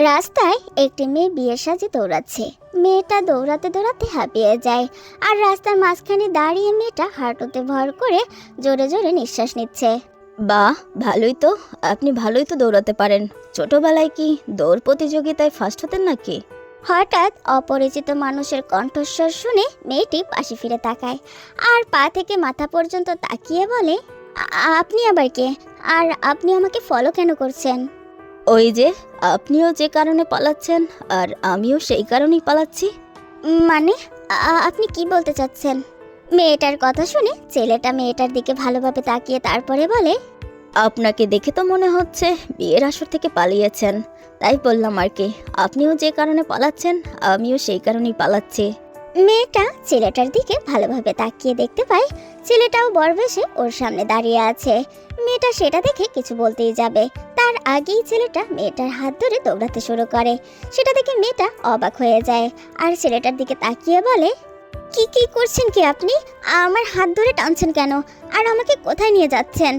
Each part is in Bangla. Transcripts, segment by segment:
রাস্তায় একটি মেয়ে বিয়ের সাজে দৌড়াচ্ছে। মেয়েটা দৌড়াতে দৌড়াতে হাঁপিয়ে যায়, আর রাস্তার মাঝখানে দাঁড়িয়ে মেয়েটা হাঁটুতে ভর করে জোরে জোরে নিঃশ্বাস নিচ্ছে। বাহ, ভালোই তো। আপনি ভালোই তো দৌড়াতে পারেন। ছোটবেলায় কি দৌড় প্রতিযোগিতায় ফার্স্ট হতেন নাকি? হঠাৎ অপরিচিত মানুষের কণ্ঠস্বর শুনে মেয়েটি পাশে ফিরে তাকায়, আর পা থেকে মাথা পর্যন্ত তাকিয়ে বলে, আপনি আবার কে? আর আপনি আমাকে ফলো কেন করছেন?" ওই যে, আপনিও যে কারণে পালাচ্ছেন আর আমিও সেই কারণেই পালাচ্ছি। মানে আপনি কি বলতে চাচ্ছেন? মেয়েটার কথা শুনে ছেলেটা মেয়েটার দিকে ভালোভাবে তাকিয়ে তারপরে বলে, আপনাকে দেখে তো মনে হচ্ছে বিয়ের আসর থেকে পালিয়েছেন, তাই বললাম আর কি। আপনিও যে কারণে পালাচ্ছেন আমিও সেই কারণেই পালাচ্ছি। মেয়েটা ছেলেটার দিকে ভালোভাবে তাকিয়ে দেখতে পায় ছেলেটাও বরবেশে ওর সামনে দাঁড়িয়ে আছে। মেয়েটা সেটা দেখে কিছু বলতেই যাবে, তার আগেই ছেলেটা মেয়েটার হাত ধরে দৌড়াতে শুরু করে। সেটা দেখে মেয়েটা অবাক হয়ে যায়, আর ছেলেটার দিকে তাকিয়ে বলে, কি কি করছেন কি আপনি? আমার হাত ধরে টানছেন কেন? আর আমাকে কোথায় নিয়ে যাচ্ছেন?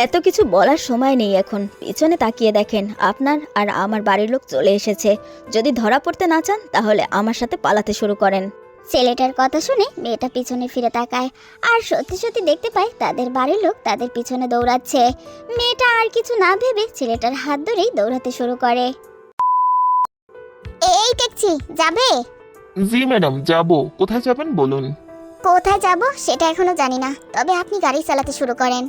এত কিছু বলার সময় নেই এখন। পিছনে তাকিয়ে দেখেন, আপনার আর আমার বাড়ির লোক চলে এসেছে। যদি ধরা পড়তে না চান তাহলে আমার সাথে পালাতে শুরু করেন। ছেলেটার কথা শুনে মেয়েটা পিছনে ফিরে তাকায়, আর সত্যি সত্যি দেখতে পায় তাদের বাড়ির লোক তাদের পিছনে দৌড়াচ্ছে। মেয়েটা আর কিছু না ভেবে ছেলেটার হাত ধরেই দৌড়াতে শুরু করে। এই ট্যাক্সি যাবে? জি ম্যাডাম, যাব। কোথায় যাবেন বলুন? কোথায় যাব সেটা এখনো জানি না, তবে আপনি গাড়ি চালাতে শুরু করেন।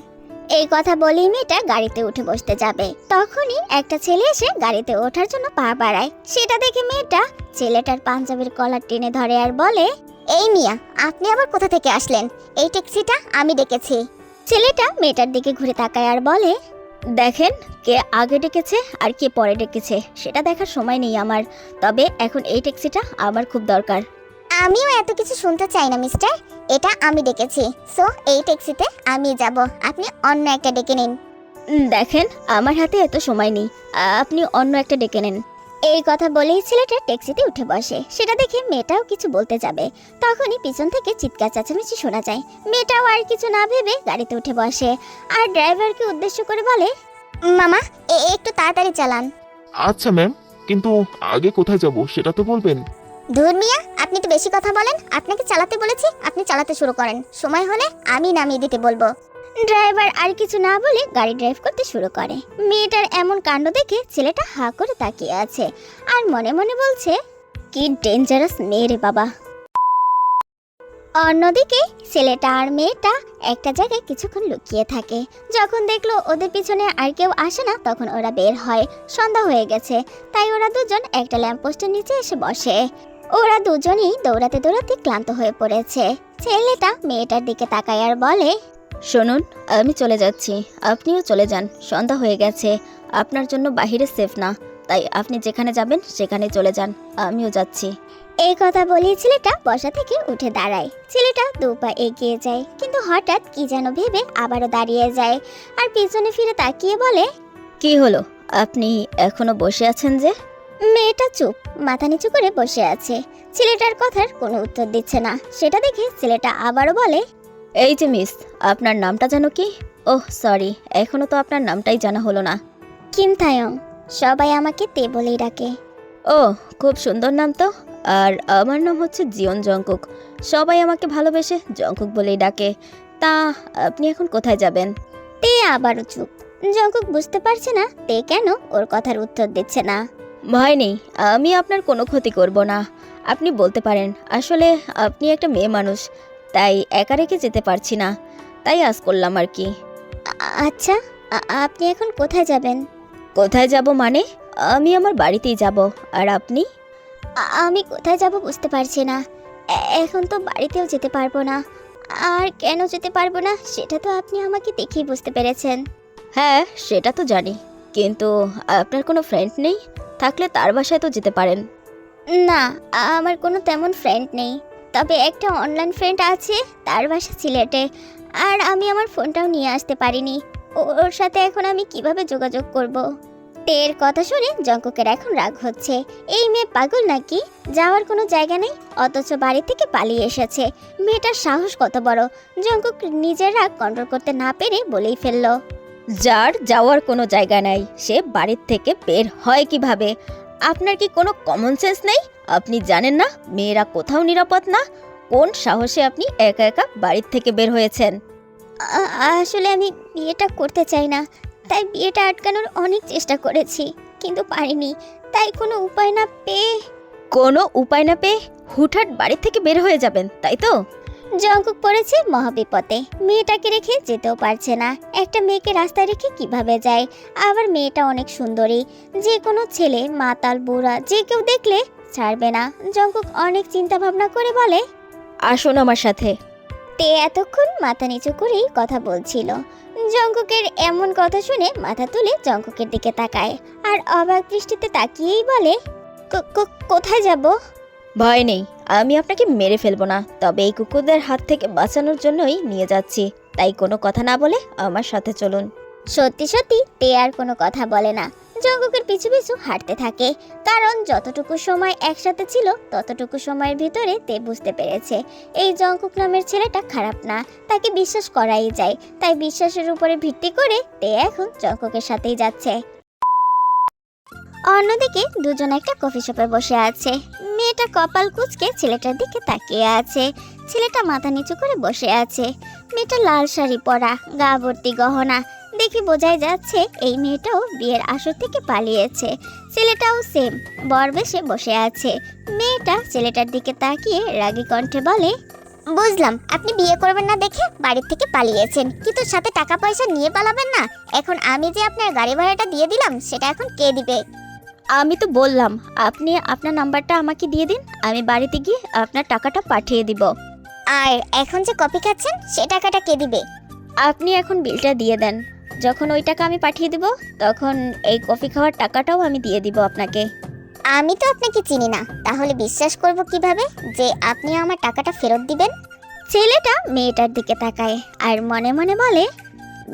এই কথা বলেই মেয়েটা গাড়িতে উঠে বসতে যাবে, তখনই একটা ছেলে এসে গাড়িতে ওঠার জন্য পা বাড়ায়। সেটা দেখে মেয়েটা ছেলেটার পাঞ্জাবির কলার টেনে ধরে আর বলে, এই মিয়া, আপনি আবার কোথা থেকে আসলেন? এই ট্যাক্সিটা আমি ডেকেছি। ছেলেটা মেয়েটার দিকে ঘুরে তাকায় আর বলে, দেখেন, কে আগে ডেকেছে আর কে পরে ডেকেছে সেটা দেখার সময় নেই আমার। তবে এখন এই ট্যাক্সিটা আমার খুব দরকার। আমিও এত কিছু শুনতে চাই না মিস্টার, এটা আমি ডেকেছি, সো এই ট্যাক্সিতে আমি যাব, আপনি অন্য একটা ডেকে নিন। দেখেন, আমার হাতে এত সময় নেই, আপনি অন্য একটা ডেকে নেন। এই কথা বলেই ছেলেটা ট্যাক্সিতে উঠে বসে। সেটা দেখে মেয়েটাও কিছু বলতে যাবে, তখনই পিছন থেকে চিৎকার চেঁচামেচি শোনা যায়। মেয়েটাও আর কিছু না ভেবে গাড়িতে উঠে বসে, আর ড্রাইভারকে উদ্দেশ্য করে বলে, মামা একটু তাড়াতাড়ি চালান। আচ্ছা ম্যাম, কিন্তু আগে কোথায় যাব সেটা তো বলবেন। ধুর মিয়া, আপনি তো বেশি কথা বলেন। আপনাকে চালাতে বলেছি, আপনি চালাতে শুরু করেন, সময় হলে আমি নামিয়ে দিতে বলবো। ড্রাইভার আর কিছু না বলে গাড়ি ড্রাইভ করতে শুরু করে। মেয়েটার এমন কাণ্ড দেখে ছেলেটা হাঁ করে তাকিয়ে আছে, আর মনে মনে বলছে, কি ডেঞ্জারাস মেয়ে রে বাবা। অন্যদিকে ছেলেটা আর মেয়েটা একটা জায়গায় কিছুক্ষণ লুকিয়ে থাকে। যখন দেখলো ওদের পিছনে আর কেউ আসে না, তখন ওরা বের হয়। সন্ধ্যা হয়ে গেছে, তাই ওরা দুজন একটা ল্যাম্পপোস্টের নিচে এসে বসে। ওরা দুজনেই দৌড়াতে দৌড়াতে ক্লান্ত হয়ে পড়েছে। ছেলেটা মেয়েটার দিকে তাকায় আর বলে, শুনুন, আমি চলে যাচ্ছি, আপনিও চলে যান। সন্ধ্যা হয়ে গেছে, আপনার জন্য বাহিরে সেফ না, তাই আপনি যেখানে যাবেন সেখানে চলে যান, আমিও যাচ্ছি। এই কথা বলে ছেলেটা বসা থেকে উঠে দাঁড়ায়। ছেলেটা দু পা এগিয়ে যায়, কিন্তু হঠাৎ কি যেন ভেবে আবারও দাঁড়িয়ে যায়, আর পিছনে ফিরে তাকিয়ে বলে, কি হলো, আপনি এখনো বসে আছেন যে? মেয়েটা চুপ, মাথা নিচু করে বসে আছে। ছেলেটার কথার কোনো উত্তর দিচ্ছে না। সেটা দেখে ছেলেটা আবারও বলে, এই যে মিস, আপনার নামটা জানো কি? ওহ সরি, এখনো তো আপনার নামটাই জানা হলো না। কিম থায়ং, সবাই আমাকে তে বলেই ডাকে। ও, খুব সুন্দর নাম তো। আর আমার নাম হচ্ছে জিয়ন জংকুক, সবাই আমাকে ভালোবেসে জংকুক বলেই ডাকে। তা আপনি এখন কোথায় যাবেন? তে আবারও চুপ। জঙ্কুক বুঝতে পারছে না তে কেন ওর কথার উত্তর দিচ্ছে না। ভয় নেই, আমি আপনার কোনো ক্ষতি করব না। আপনি বলতে পারেন, আসলে আপনি একটা মেয়ে মানুষ, তাই একা রেখে যেতে পারছি না, তাই আজ করলাম আর কি। আচ্ছা, আপনি এখন কোথায় যাবেন? কোথায় যাব মানে? আমি আমার বাড়িতেই যাব। আর আপনি? আমি কোথায় যাব বুঝতে পারছি না। এখন তো বাড়িতেও যেতে পারবো না। আর কেন যেতে পারবো না সেটা তো আপনি আমাকে দেখেই বুঝতে পেরেছেন। হ্যাঁ, সেটা তো জানি, কিন্তু আপনার কোনো ফ্রেন্ড নেই? থাকলে তার বাসায় তো যেতে পারেন। না, আমার কোনো তেমন ফ্রেন্ড নেই, তবে একটা অনলাইন ফ্রেন্ড আছে, তার বাসা সিলেটে। আর আমি আমার ফোনটাও নিয়ে আসতে পারিনি। ওর সাথে এখন আমি কিভাবে যোগাযোগ করব? তের কথা শুনে জঙ্কুকের এখন রাগ হচ্ছে। এই মেয়ে পাগল নাকি? যাওয়ার কোনো জায়গা নেই, অথচ বাড়ি থেকে পালিয়ে এসেছে। মেয়েটার সাহস কত বড়! জঙ্কুক নিজের রাগ কন্ট্রোল করতে না পেরে বলেই ফেললো, যার যাওয়ার কোনো জায়গা নাই সে বাড়ির থেকে বের হয় কিভাবে? আপনার কি কোনো কমন সেন্স নেই? আপনি জানেন না মেয়েরা কোথাও নিরাপদ না? কোন সাহসে আপনি একা একা বাড়ির থেকে বের হয়েছেন? আসলে আমি বিয়েটা করতে চাই না, তাই বিয়েটা আটকানোর অনেক চেষ্টা করেছি, কিন্তু পারিনি। তাই কোনো উপায় না পেয়ে কোনো উপায় না পেয়ে হুটহাট বাড়ি থেকে বের হয়ে যাবেন, তাই তো? জঙ্কুক পড়েছে মহাবিপদে। মেয়েটাকে রেখে যেতেও পারছে না। একটা মেয়েকে রাস্তায় রেখে কিভাবে যায়? আবার মেয়েটা অনেক সুন্দরী, যে কোনো ছেলে, মাতাল, বুড়া, যে কেউ দেখলে ছাড়বে না। জঙ্কুক অনেক চিন্তা ভাবনা করে বলে, আসুন আমার সাথে। তে এতক্ষণ মাথা নিচু করেই কথা বলছিল। জঙ্কুকের এমন কথা শুনে মাথা তুলে জঙ্কুকের দিকে তাকায় আর অবাক দৃষ্টিতে তাকিয়েই বলে, কোথায় যাব? ভয় নেই, আমি আপনাকে মেরে ফেলবো না, তবে এই কুকুরদের হাত থেকে বাঁচানোর জন্যই নিয়ে যাচ্ছি। তাই কোনো কথা না বলে আমার সাথে চলুন। সত্যি সত্যি তে আর কোনো কথা বলে না, জঙ্কুকের পিছু পিছু হাঁটতে থাকে। কারণ যতটুকু সময় একসাথে ছিল ততটুকু সময়ের ভিতরে তে বুঝতে পেরেছে এই জঙ্কুক নামের ছেলেটা খারাপ না, তাকে বিশ্বাস করাই যায়। তাই বিশ্বাসের উপরে ভিত্তি করে তে এখন জঙ্কুকের সাথেই যাচ্ছে। অন্যদিকে দুজন একটা কফি শপে বসে আছে। মেয়েটা কপাল কুঁচকে ছেলেটার দিকে তাকিয়ে আছে। ছেলেটা মাথা নিচু করে বসে আছে। মেয়েটা লাল শাড়ি পরা, গা ভর্তি গহনা, দেখে বোঝাই যাচ্ছে এই মেয়েটাও বিয়ের আসর থেকে পালিয়েছে। ছেলেটাও সেম বর বেশে বসে আছে। মেয়েটা ছেলেটার দিকে তাকিয়ে রাগী কণ্ঠে বলে, বুঝলাম আপনি বিয়ে করবেন না দেখে বাড়ির থেকে পালিয়েছেন, কিন্তু সাথে টাকা পয়সা নিয়ে পালাবেন না। এখন আমি যে আপনার গাড়ি ভাড়াটা দিয়ে দিলাম সেটা এখন কে দিবে? আমি তো বললাম আপনি আপনার নাম্বারটা আমাকে দিয়ে দিন, আমি বাড়িতে গিয়ে আপনার টাকাটা পাঠিয়ে দিব। আর এখন যে কফি খাচ্ছেন সে টাকাটা কে দিবে? আপনি এখন বিলটা দিয়ে দেন, যখন ওই টাকা আমি পাঠিয়ে দিব তখন এই কফি খাওয়ার টাকাটাও আমি দিয়ে দিব আপনাকে। আমি তো আপনাকে চিনি না, তাহলে বিশ্বাস করব কিভাবে যে আপনি আমার টাকাটা ফেরত দিবেন? ছেলেটা মেয়েটার দিকে তাকায় আর মনে মনে বলে,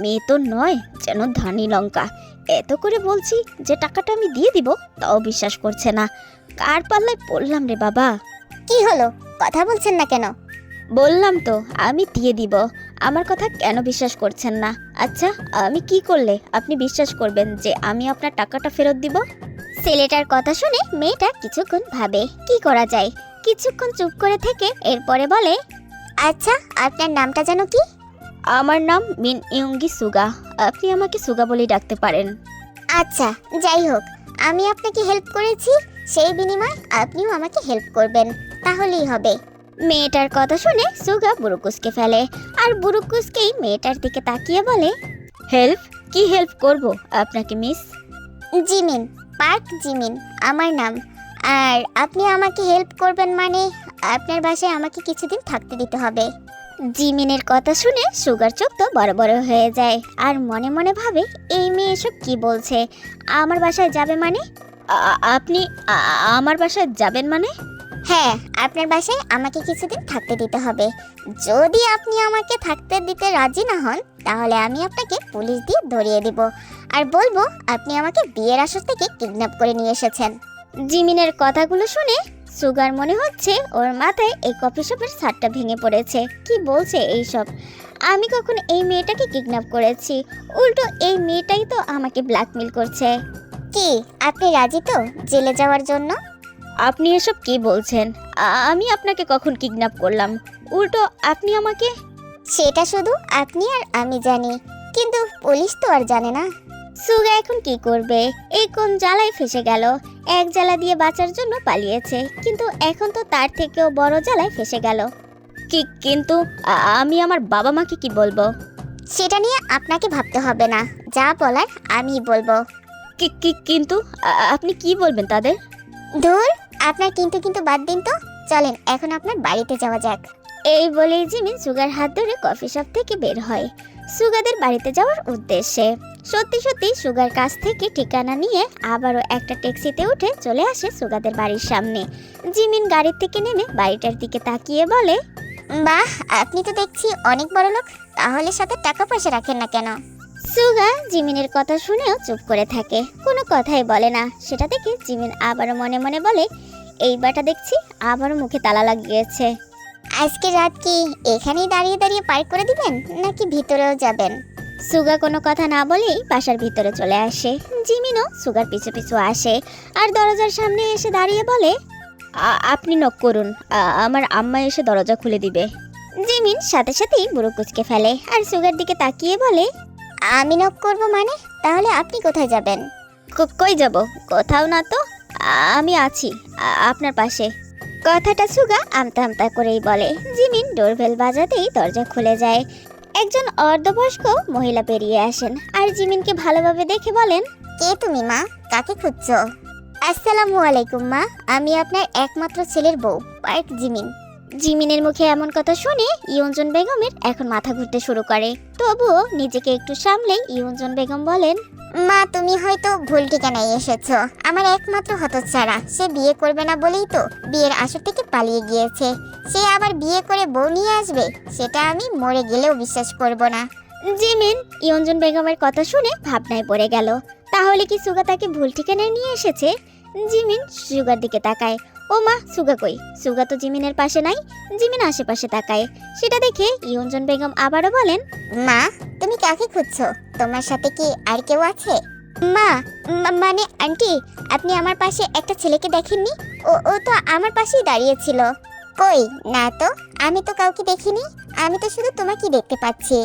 মেয়ে তো নয় যেন ধানি লঙ্কা, এত করে বলছি যে টাকাটা আমি দিয়ে দিব তাও বিশ্বাস করছে না। কার পাল্লায় পড়লাম রে বাবা? কি হলো, কথা বলছেন না কেন? বললাম তো আমি দিয়ে দিব, আমার কথা কেন বিশ্বাস করছেন না? আচ্ছা আমি কি করলে আপনি বিশ্বাস করবেন যে আমি আপনার টাকাটা ফেরত দিব? ছেলেটার কথা শুনে মেয়েটা কিছুক্ষণ ভাবে কি করা যায়। কিছুক্ষণ চুপ করে থেকে এরপরে বলে, আচ্ছা আপনার নামটা যেন কি? আমার নাম মিন ইয়ঙ্গি সুগা, আপনি আমাকে সুগা বলেই ডাকতে পারেন। আচ্ছা যাই হোক, আমি আপনাকে হেল্প করেছি, সেই বিনিময়ে আপনিও আমাকে হেল্প করবেন, তাহলেই হবে। মেয়েটার কথা শুনে সুগা বুড়ুকুসকে ফেলে আর বুড়ুকুসকেই মেয়েটার দিকে তাকিয়ে বলে, হেল্প? কি হেল্প করব আপনাকে মিস? জিমিন, পার্ক জিমিন আমার নাম। আর আপনি আমাকে হেল্প করবেন মানে আপনার বাসায় আমাকে কিছুদিন থাকতে দিতে হবে। জিমিনের কথা শুনে সুগার চোখ তো বড় বড় হয়ে যায় আর মনে মনে ভাবে, এই মেয়ে এসব কি বলছে? আমার বাসায় যাবে মানে? আপনি আমার বাসায় যাবেন মানে? হ্যাঁ, আপনার বাসায় আমাকে কিছুদিন থাকতে দিতে হবে। যদি আপনি আমাকে থাকতে দিতে রাজি না হন তাহলে আমি আপনাকে পুলিশ দিয়ে ধরিয়ে দিব আর বলবো আপনি আমাকে বিয়ের আসর থেকে কিডন্যাপ করে নিয়ে এসেছেন। জিমিনের কথাগুলো শুনে সুগার মনে হচ্ছে ওর মাথায় এই কফি শপের ছাদটা ভেঙে পড়েছে। কি বলছে এইসব? আমি কখন এই মেয়েটাকে কিডন্যাপ করেছি? উল্টো এই মেয়েটাই তো আমাকে ব্ল্যাকমেল করছে। কি আপনি রাজি তো জেলে যাওয়ার জন্য? আপনি এসব কি বলছেন? আমি আপনাকে কখন কিডন্যাপ করলাম? উল্টো আপনি আমাকে। সেটা শুধু আপনি আর আমি জানি, কিন্তু পুলিশ তো আর জানে না। সুগা এখন কি করবে? এই কোন জ্বালায় ফেসে গেল। এক জ্বালা দিয়ে বাঁচার জন্য পালিয়েছে, কিন্তু এখন তো তার থেকেও বড় জ্বালায় ফেসে গেল। কিন্তু আমি আমার বাবা মাকে কি বলবো? সেটা নিয়ে আপনাকে ভাবতে হবে না, যা বলার আমি বলবো। কিন্তু আপনি কি বলবেন তাদের? ধুর, আপনার কিন্তু কিন্তু বাদ দিন তো, চলেন এখন আপনার বাড়িতে যাওয়া যাক। এই বলেই জিমিন সুগার হাত ধরে কফি শপ থেকে বের হয় সুগাদের বাড়িতে যাওয়ার উদ্দেশ্যে। সত্যি সত্যি সুগার কাছ থেকে ঠিকানা নিয়ে আবারও একটা ট্যাক্সিতে উঠে চলে আসে সুগাদের বাড়ির সামনে। জিমিন গাড়ির থেকে নেমে বাড়িটার দিকে তাকিয়ে বলে, বাহ, আপনি তো দেখছি অনেক বড় লোক, তাহলে সাথে টাকা পয়সা রাখেন না কেন? সুগা জিমিনের কথা শুনেও চুপ করে থাকে, কোনো কথাই বলে না। সেটা দেখে জিমিন আবারও মনে মনে বলে, এই বাটা দেখছি আবারও মুখে তালা লাগিয়েছে। আজকে রাত কি এখানেই দাঁড়িয়ে দাঁড়িয়ে পার করে দিবেন নাকি ভিতরেও যাবেন? সুগা কোনো কথা না বলেই বাসার ভিতরে চলে আসে। জিমিনও সুগার পিছু পিছু আসে আর দরজার সামনে এসে দাঁড়িয়ে বলে, আপনি নক করুন, আমার আম্মা এসে দরজা খুলে দিবে। জিমিন সাথে সাথেই বুড়ো কুচকে ফেলে আর সুগার দিকে তাকিয়ে বলে, আমি নক করবো মানে? তাহলে আপনি কোথায় যাবেন? কই যাব? কোথাও না তো, আমি আছি আপনার পাশে। কথাটা সুগা আমতা আমতা করেই বলে। জিমিন ডোরবেল বাজাতেই দরজা খুলে যায়। একজন অর্ধবয়স্ক মহিলা বেরিয়ে আসেন আর জিমিনকে ভালোভাবে দেখে বলেন, কে তুমি মা? কাকে খুঁজছো? আসসালামু আলাইকুম মা, আমি আপনার একমাত্র ছেলের বউ পার্ক জিমিন। জিমিনের মুখে এমন কথা শুনে ইয়ঞ্জন বেগমের এখন মাথা ঘুরতে শুরু করে। তবুও নিজেকে একটু সামলেই ইয়ঞ্জন বেগম বলেন, মা তুমি হয়তো ভুল ঠিকানায় এসেছো। আমার একমাত্র হতচ্ছাড়া, সে বিয়ে করবে না বলেই তো বিয়ের আসর থেকে পালিয়ে গিয়েছে। সে আবার বিয়ে করে বউ নিয়ে আসবে, সেটা আমি মরে গেলেও বিশ্বাস করব না। জিমিন ইয়ঞ্জন বেগমের কথা শুনে ভাবনায় পড়ে গেল। তাহলে কি সুগা তাকে ভুল ঠিকানায় নিয়ে এসেছে? জিমিন সুগার দিকে তাকায়। ও মা, সুগা কই? সুগা তো জিমিনের পাশে নাই। জিমিন আশেপাশে তাকায়। সেটা দেখে ইয়ঞ্জন বেগম আবারও বলেন, মা তুমি কাকে খুঁজছো? তোমার সাথে কি আর কেউ আছে? মা মানে আন্টি, আপনি আমার পাশে একটা ছেলেকে দেখেননি? ও তো আমার পাশেই দাঁড়িয়েছিল। কই না তো, আমি তো কাউকে দেখিনি। আমি তো শুধু তোমাকে দেখতে পাচ্ছি।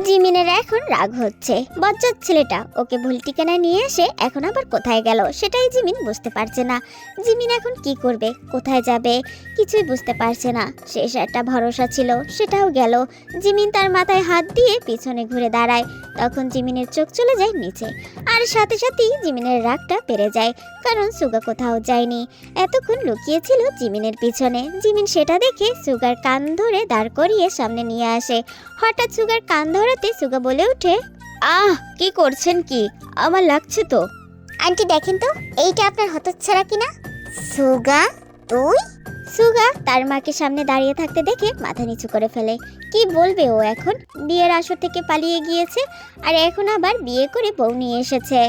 জিমিনের এখন রাগ হচ্ছে। বজ্জাত ছেলেটা ওকে ভুল ঠিকানায় নিয়ে এসে এখন আবার কোথায় গেল সেটাই জিমিন বুঝতে পারছে না। জিমিন এখন কি করবে, কোথায় যাবে, কিছুই বুঝতে পারছে না। শেষ একটা ভরসা ছিল, সেটাও গেল। জিমিন তার মাথায় হাত দিয়ে পিছনে ঘুরে দাঁড়ায়। তখন জিমিনের চোখ চলে যায় নিচে আর সাথে সাথেই জিমিনের রাগটা বেড়ে যায়, কারণ সুগা কোথাও যায়নি, এতক্ষণ লুকিয়েছিল জিমিনের পিছনে। জিমিন সেটা দেখে সুগার কান ধরে দাঁড় করিয়ে সামনে নিয়ে আসে। হঠাৎ সুগার কান ধরাতে সুগা বলে ওঠে, কি করছেন কি? আমার লাগছে তো। আন্টি দেখেন তো, এইটা আপনার হতচ্ছাড়া কিনা? সুগা তুই? সুগা তার মাকে সামনে দাঁড়িয়ে থাকতে দেখে মাথা নিচু করে ফেলে। কি বলবে ও এখন? বিয়ের আসর থেকে পালিয়ে গিয়েছে আর এখন আবার বিয়ে করে বউ নিয়ে এসেছে।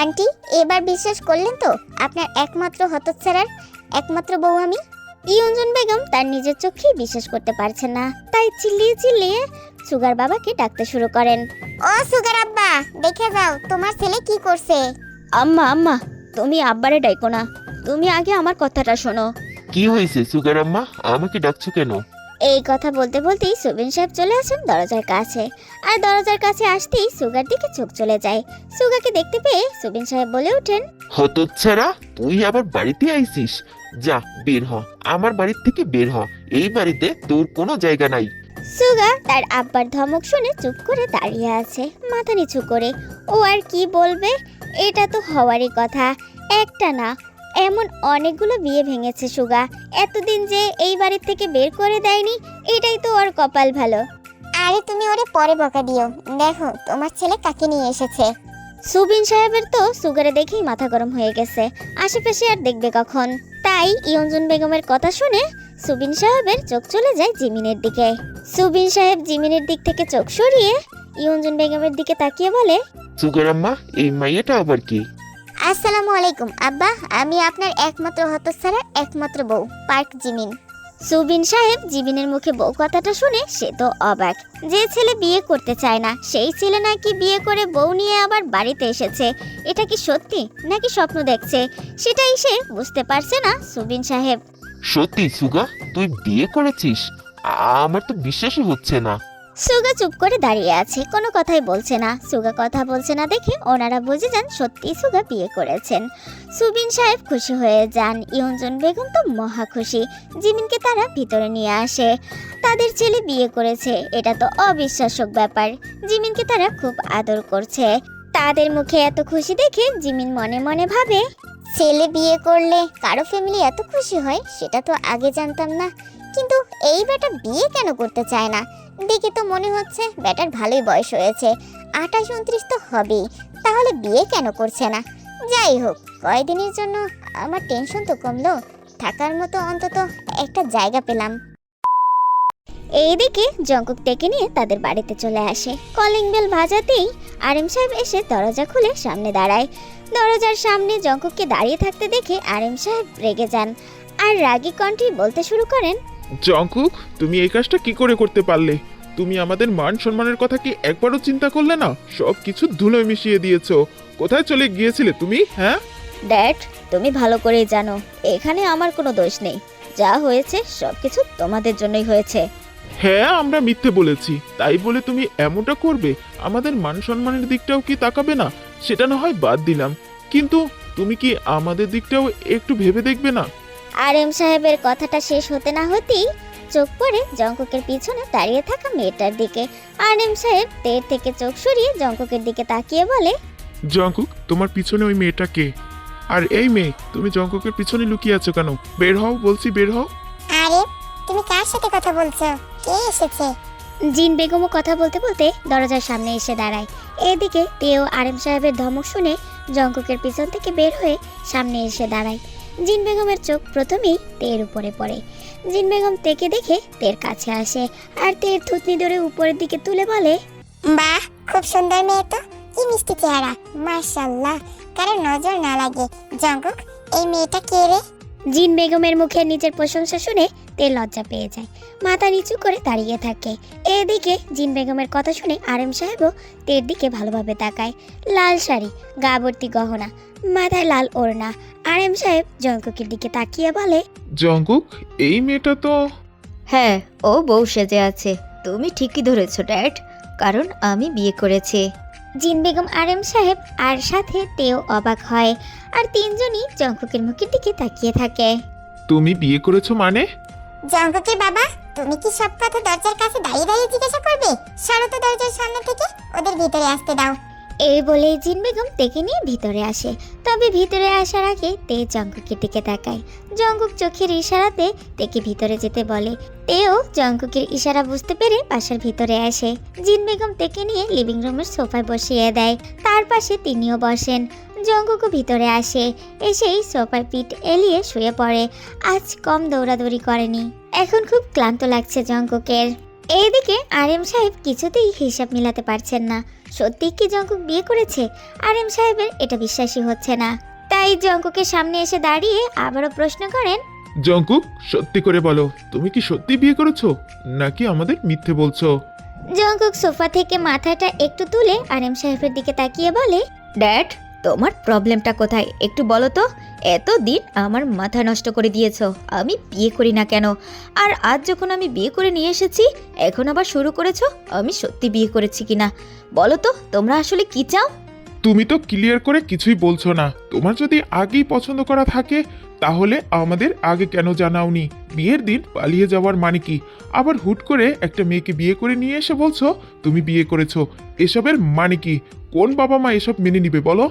আন্টি এবার বিশ্বাস করলেন তো আপনার একমাত্র হতচ্ছাড়ার একমাত্র বউ আমি? ইয়ঞ্জন বেগম তার নিজের চোখেই বিশ্বাস করতে পারছেন না, তাই চিল্লিয়ে চিল্লিয়ে সুগার বাবাকে ডাকতে শুরু করেন। ও সুগার আব্বা, দেখে যাও তোমার ছেলে কি করছে। আম্মা তুমি আব্বারে ডাইকো না, তুমি আগে আমার কথাটা শোনো। কি হয়েছে সুগার আম্মা? আমাকে ডাকছো কেন? এই কথা বলতে বলতেই সুবিন সাহেব চলে আসেন দরজার কাছে। আর দরজার কাছে আসতেই সুগার দিকে চোখ চলে যায়। সুগাকে দেখতে পেয়ে সুবিন সাহেব বলে ওঠেন, হতচ্ছাড়া, তুই আবার বাড়িতে আইছিস? যা বের হ, আমার বাড়ির থেকে বের হ। এই বাড়িতে তোর কোনো জায়গা নাই। সুগা তার আব্বার ধমক শুনে চুপ করে দাঁড়িয়ে আছে, মাথা নিচু করে। ও আর কি বলবে, এটা তো হওয়ারই কথা। একটা না, এমন অনেকগুলো বিয়ে ভেঙেছে সুগা। এতদিন যে এই বাড়ির থেকে বের করে দেয়নি, এটাই তো ওর কপাল ভালো। আরে তুমি ওরে পরে বকা দিও, দেখো তোমার ছেলে কাকে নিয়ে এসেছে। সুবিন সাহেবের তো সুগারে দেখেই মাথা গরম হয়ে গেছে, আশেপাশে আর দেখবে কখন। তাই ইয়ঞ্জন বেগমের কথা শুনে সুবিন সাহেবের চোখ চলে যায় জিমিনের দিকে। সুবিন সাহেব জিমিনের দিক থেকে চোখ সরিয়ে ইয়ঞ্জন বেগমের দিকে তাকিয়ে বলে, সুগার আম্মা, এই মাইয়াটা আবার কি? আসসালামু আলাইকুম আব্বা, আমি আপনার একমাত্র হতচ্ছাড়া একমাত্র বউ পার্ক জিমিন। সুবিন সাহেব জিমিনের মুখে বউ কথাটা শুনে সে তো অবাক। যে ছেলে বিয়ে করতে চায় না সেই ছেলে নাকি বিয়ে করে বউ নিয়ে আবার বাড়িতে এসেছে। এটা কি সত্যি নাকি স্বপ্ন দেখছে, সেটাই সে বুঝতে পারছে না সুবিন সাহেব। সত্যি সুগা, তুই বিয়ে করেছিস? আমার তো বিশ্বাসই হচ্ছে না। সুগা চুপ করে দাঁড়িয়ে আছে, কোনো কথাই বলছে না। সুগা কথা বলছে না দেখে ওনারা বুঝে যান সত্যি সুগা বিয়ে করেছেন। সুবিন সাহেব খুশি হয়ে যান, ইয়ঞ্জন বেগম তো মহা খুশি। জিমিনকে তারা ভিতরে নিয়ে আসে। তাদের ছেলে বিয়ে করেছে, এটা তো অবিশ্বাস্য ব্যাপার। জিমিনকে তারা খুব আদর করছে। তাদের মুখে এত খুশি দেখে জিমিন মনে মনে ভাবে, ছেলে বিয়ে করলে কারো ফ্যামিলি এত খুশি হয় সেটা তো আগে জানতাম না। কিন্তু এই বেটা বিয়ে কেন করতে চায় না? দেখে তো মনে হচ্ছে বেটার ভালোই বয়স হয়েছে, 28-29 তো হবেই, তাহলে বিয়ে কেন করছে না? যাই হোক, কয়দিনের জন্য আমার টেনশন তো কমলো, থাকার মতো অন্তত একটা জায়গা পেলাম। এইদিকে জঙ্কুক ডেকে নিয়ে তাদের বাড়িতে চলে আসে। কলিং বেল বাজাতেই আরএম সাহেব এসে দরজা খুলে সামনে দাঁড়ায়। দরজার সামনে জঙ্কুককে দাঁড়িয়ে থাকতে দেখে আরএম সাহেব রেগে যান আর রাগী কণ্ঠে বলতে শুরু করেন, জঙ্কুক, তুমি এই কাজটা কি করে করতে পারলে? তুমি আমাদের মান সম্মানের কথা কি একবারও চিন্তা করলে না? সব কিছু ধুলোয় মিশিয়ে দিয়েছো। কোথায় চলে গিয়েছিলে তুমি, হ্যাঁ? ড্যাড, তুমি ভালো করেই জানো এখানে আমার কোনো দোষ নেই। যা হয়েছে সবকিছু তোমাদের জন্যই হয়েছে। হ্যাঁ, আমরা মিথ্যে বলেছি, তাই বলে তুমি এমনটা করবে? আমাদের মান সম্মানের দিকটাও কি তাকাবে না? সেটা না হয় বাদ দিলাম, কিন্তু তুমি কি আমাদের দিকটাও একটু ভেবে দেখবে না? আরএম সাহেবের কথাটা শেষ হতে না হতেই চোখ পড়ে জঙ্কুকের পিছনে দাঁড়িয়ে থাকা মেয়েটার দিকে। আরএম সাহেব তের থেকে চোখ সরিয়ে জঙ্কুকের দিকে তাকিয়ে বলে, জঙ্কুক, তোমার পিছনে ওই মেয়েটা কে? আর এই মেয়ে, তুমি জঙ্কুকের পিছনে লুকিয়ে আছো কেন? বের হও বলছি, বের হও। আরে তুমি কার সাথে কথা বলছো? কে এসেছে? জিন বেগমও কথা বলতে বলতে দরজার সামনে এসে দাঁড়ায়। এদিকে তেও আরএম সাহেবের ধমক শুনে জঙ্কুকের পিছন থেকে বের হয়ে সামনে এসে দাঁড়ায়। জিন বেগমের চোখ প্রথমেই তের উপরে পড়ে। জিন বেগম তেকে দেখে তের কাছে আসে আর তের থুতনি ধরে উপরের দিকে তুলে বলে, বাহ, খুব সুন্দর মেয়ে তো। কি মিষ্টি চেহারা, মাশাআল্লাহ। কারো নজর না লাগে। জঙ্কুক, এই মেয়েটা কে রে? জিন বেগমের মুখে নিজের প্রশংসা শুনে তে লজ্জা পেয়ে যায়, মাথা নিচু করে দাঁড়িয়ে থাকে। এদিকে জিন বেগমের কথা শুনে আরএম সাহেবও তের দিকে ভালোভাবে তাকায়। লাল শাড়ি, গা ভর্তি গহনা, মাথায় লাল ওড়না। আরএম সাহেব জঙ্কুকের দিকে তাকিয়ে বলে, জঙ্কুক, এই মেয়েটা তো... হ্যাঁ, ও বউ সেজে আছে। তুমি ঠিকই ধরেছো ড্যাড, কারণ আমি বিয়ে করেছি। জিন বেগম, আরএম সাহেব আর সাথে তেও অবাক হয়, আর তিনজনই জঙ্কুকের মুখের দিকে তাকিয়ে থাকে। তুমি বিয়ে করেছো মানে? জঙ্কুকের বাবা, তুমি কি সব কথা দরজার কাছে দাঁড়িয়ে দাঁড়িয়ে জিজ্ঞাসা করবে? সরো তো দরজার সামনে থেকে, ওদের ভিতরে আসতে দাও। এই বলে জিন বেগম তেকে নিয়ে ভিতরে আসে। তবে ভিতরে আসার আগে তে জঙ্কুকের দিকে তাকায়। জঙ্কুক চোখের ইশারাতে তেকে ভিতরে যেতে বলে। তেও জঙ্কুকের ইশারা বুঝতে পেরে বাসার ভিতরে আসে। জিন বেগম তেকে নিয়ে লিভিং রুমের সোফায় বসিয়ে দেয়, তার পাশে তিনিও বসেন। জঙ্কুকও ভিতরে আসে, এসেই সোফার পিঠ এলিয়ে শুয়ে পড়ে। আজ কম দৌড়াদৌড়ি করেনি, এখন খুব ক্লান্ত লাগছে জঙ্কুকের। এইদিকে আরএম সাহেব কিছুতেই হিসাব মিলাতে পারছেন না। সত্যি কি জঙ্কুক বিয়ে করেছে? আরএম সাহেবের এটা বিশ্বাসই হচ্ছে না। তাই জঙ্কুকের সামনে এসে দাঁড়িয়ে আবারও প্রশ্ন করেন, জঙ্কুক, সত্যি করে বলো, তুমি কি সত্যি বিয়ে করেছো নাকি আমাদের মিথ্যে বলছো? জঙ্কুক সোফা থেকে মাথাটা একটু তুলে আরএম সাহেবের দিকে তাকিয়ে বলে, ড্যাড, তোমার প্রবলেমটা কোথায় একটু বলো তো? এতদিন আমার মাথা নষ্ট করে দিয়েছো আমি বিয়ে করি না কেন, আর আজ যখন আমি বিয়ে করে নিয়ে এসেছি এখন আবার শুরু করেছো আমি সত্যি বিয়ে করেছি কিনা। বলো তো তোমরা আসলে কি চাও? তুমি তো ক্লিয়ার করে কিছুই বলছো না। তোমার যদি আগেই পছন্দ করা থাকে তাহলে আমাদের আগে কেন জানাওনি? বিয়ের দিন পালিয়ে যাওয়ার মানে কি? আবার হুট করে একটা মেয়েকে বিয়ে করে নিয়ে এসে বলছো তুমি বিয়ে করেছো। এসবের মানে কি? কোন বাবা মা এসব মেনে নিবে বলো?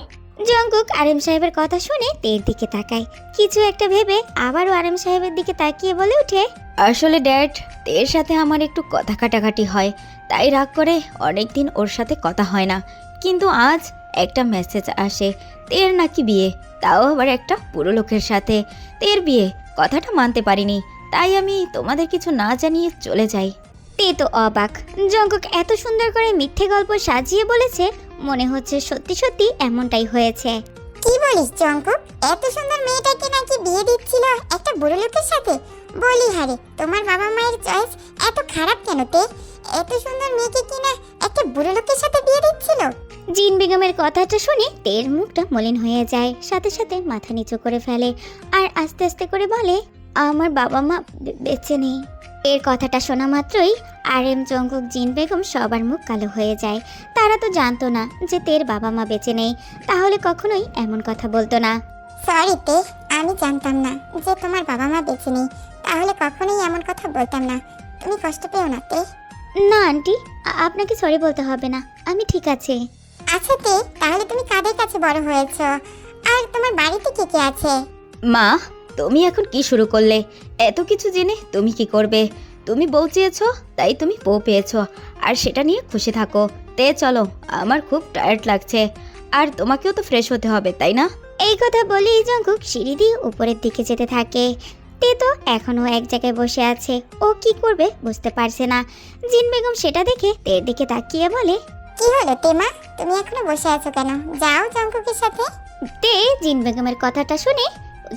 জঙ্কুক আরএম সাহেবের কথা শুনে তের দিকে তাকায়। কিছু একটা ভেবে আবারও আরএম সাহেবের দিকে তাকিয়ে বলে ওঠে, আসলে ড্যাড, এর সাথে আমার একটু কথা কাটাকাটি হয়, তাই রাগ করে অনেকদিন ওর সাথে কথা হয় না। কিন্তু আজ একটা মেসেজ আসে তের নাকি বিয়ে, তাও আবার একটা পুরো লোকের সাথে। তের বিয়ে, কথাটা মানতে পারিনি, তাই আমি তোমাদের কিছু না জানিয়ে চলে যাই। তে তো অবাক। জঙ্কুক এত সুন্দর করে মিথ্যে গল্প সাজিয়ে বলেছে, মনে হচ্ছে সত্যি সত্যি এমনটাই হয়েছে। কি বলিস জঙ্কুক? এত সুন্দর মেয়েটাকে নাকি বিয়ে দিচ্ছিল একটা বুড়ো লোকের সাথে? বলি হারে, তোমার বাবা মায়ের চয়েস এত খারাপ কেন তে? এত সুন্দর মেয়েকে কিনা একটা বুড়ো লোকের সাথে বিয়ে দিচ্ছিল? জিন বেগমের কথাটা শুনে তের মুখটা মলিন হয়ে যায়, সাথে সাথে মাথা নিচু করে ফেলে আর আস্তে আস্তে করে বলে, আমার বাবা মা বেঁচে নেই। এর কথাটা শোনা মাত্রই আরএম, জঙ্কুক, জিন বেগম সবার মুখ কালো হয়ে যায়। তারা তো জানতো না যে তের বাবা মা বেঁচে নেই, তাহলে কখনোই এমন কথা বলতো না। সরি তে, আমি জানতাম না যে তোমার বাবা মা বেঁচে নেই, তাহলে কখনোই এমন কথা বলতাম না। তুমি কষ্ট পেও না তে। না আন্টি, আপনাকে সরি বলতে হবে না, আমি ঠিক আছে। আচ্ছা তে, তাহলে তুমি কাদের কাছে বড় হয়েছো? আর তোমার বাড়িতে কে কে আছে? মা, তুমি এখন কি শুরু করলে? এত কিছু জেনে তুমি কি করবে? তুমি বউ চেয়েছো, তাই তুমি বউ পেয়েছো, আর সেটা নিয়ে খুশি থাকো। তে চলো, আমার খুব টায়ার্ড লাগছে, আর তোমাকেও তো ফ্রেশ হতে হবে তাই না? এই কথা বলেই জঙ্কুক সিঁড়ি দিয়ে উপরের দিকে যেতে থাকে। তে তো এখনো এক জায়গায় বসে আছে, ও কি করবে বুঝতে পারছে না। জিন বেগম সেটা দেখে তের দিকে তাকিয়ে বলে, কি হলো তে মা, তুমি এখনো বসে আছো কেন? যাও জঙ্কুকের সাথে। তে জিন বেগমের কথাটা শুনে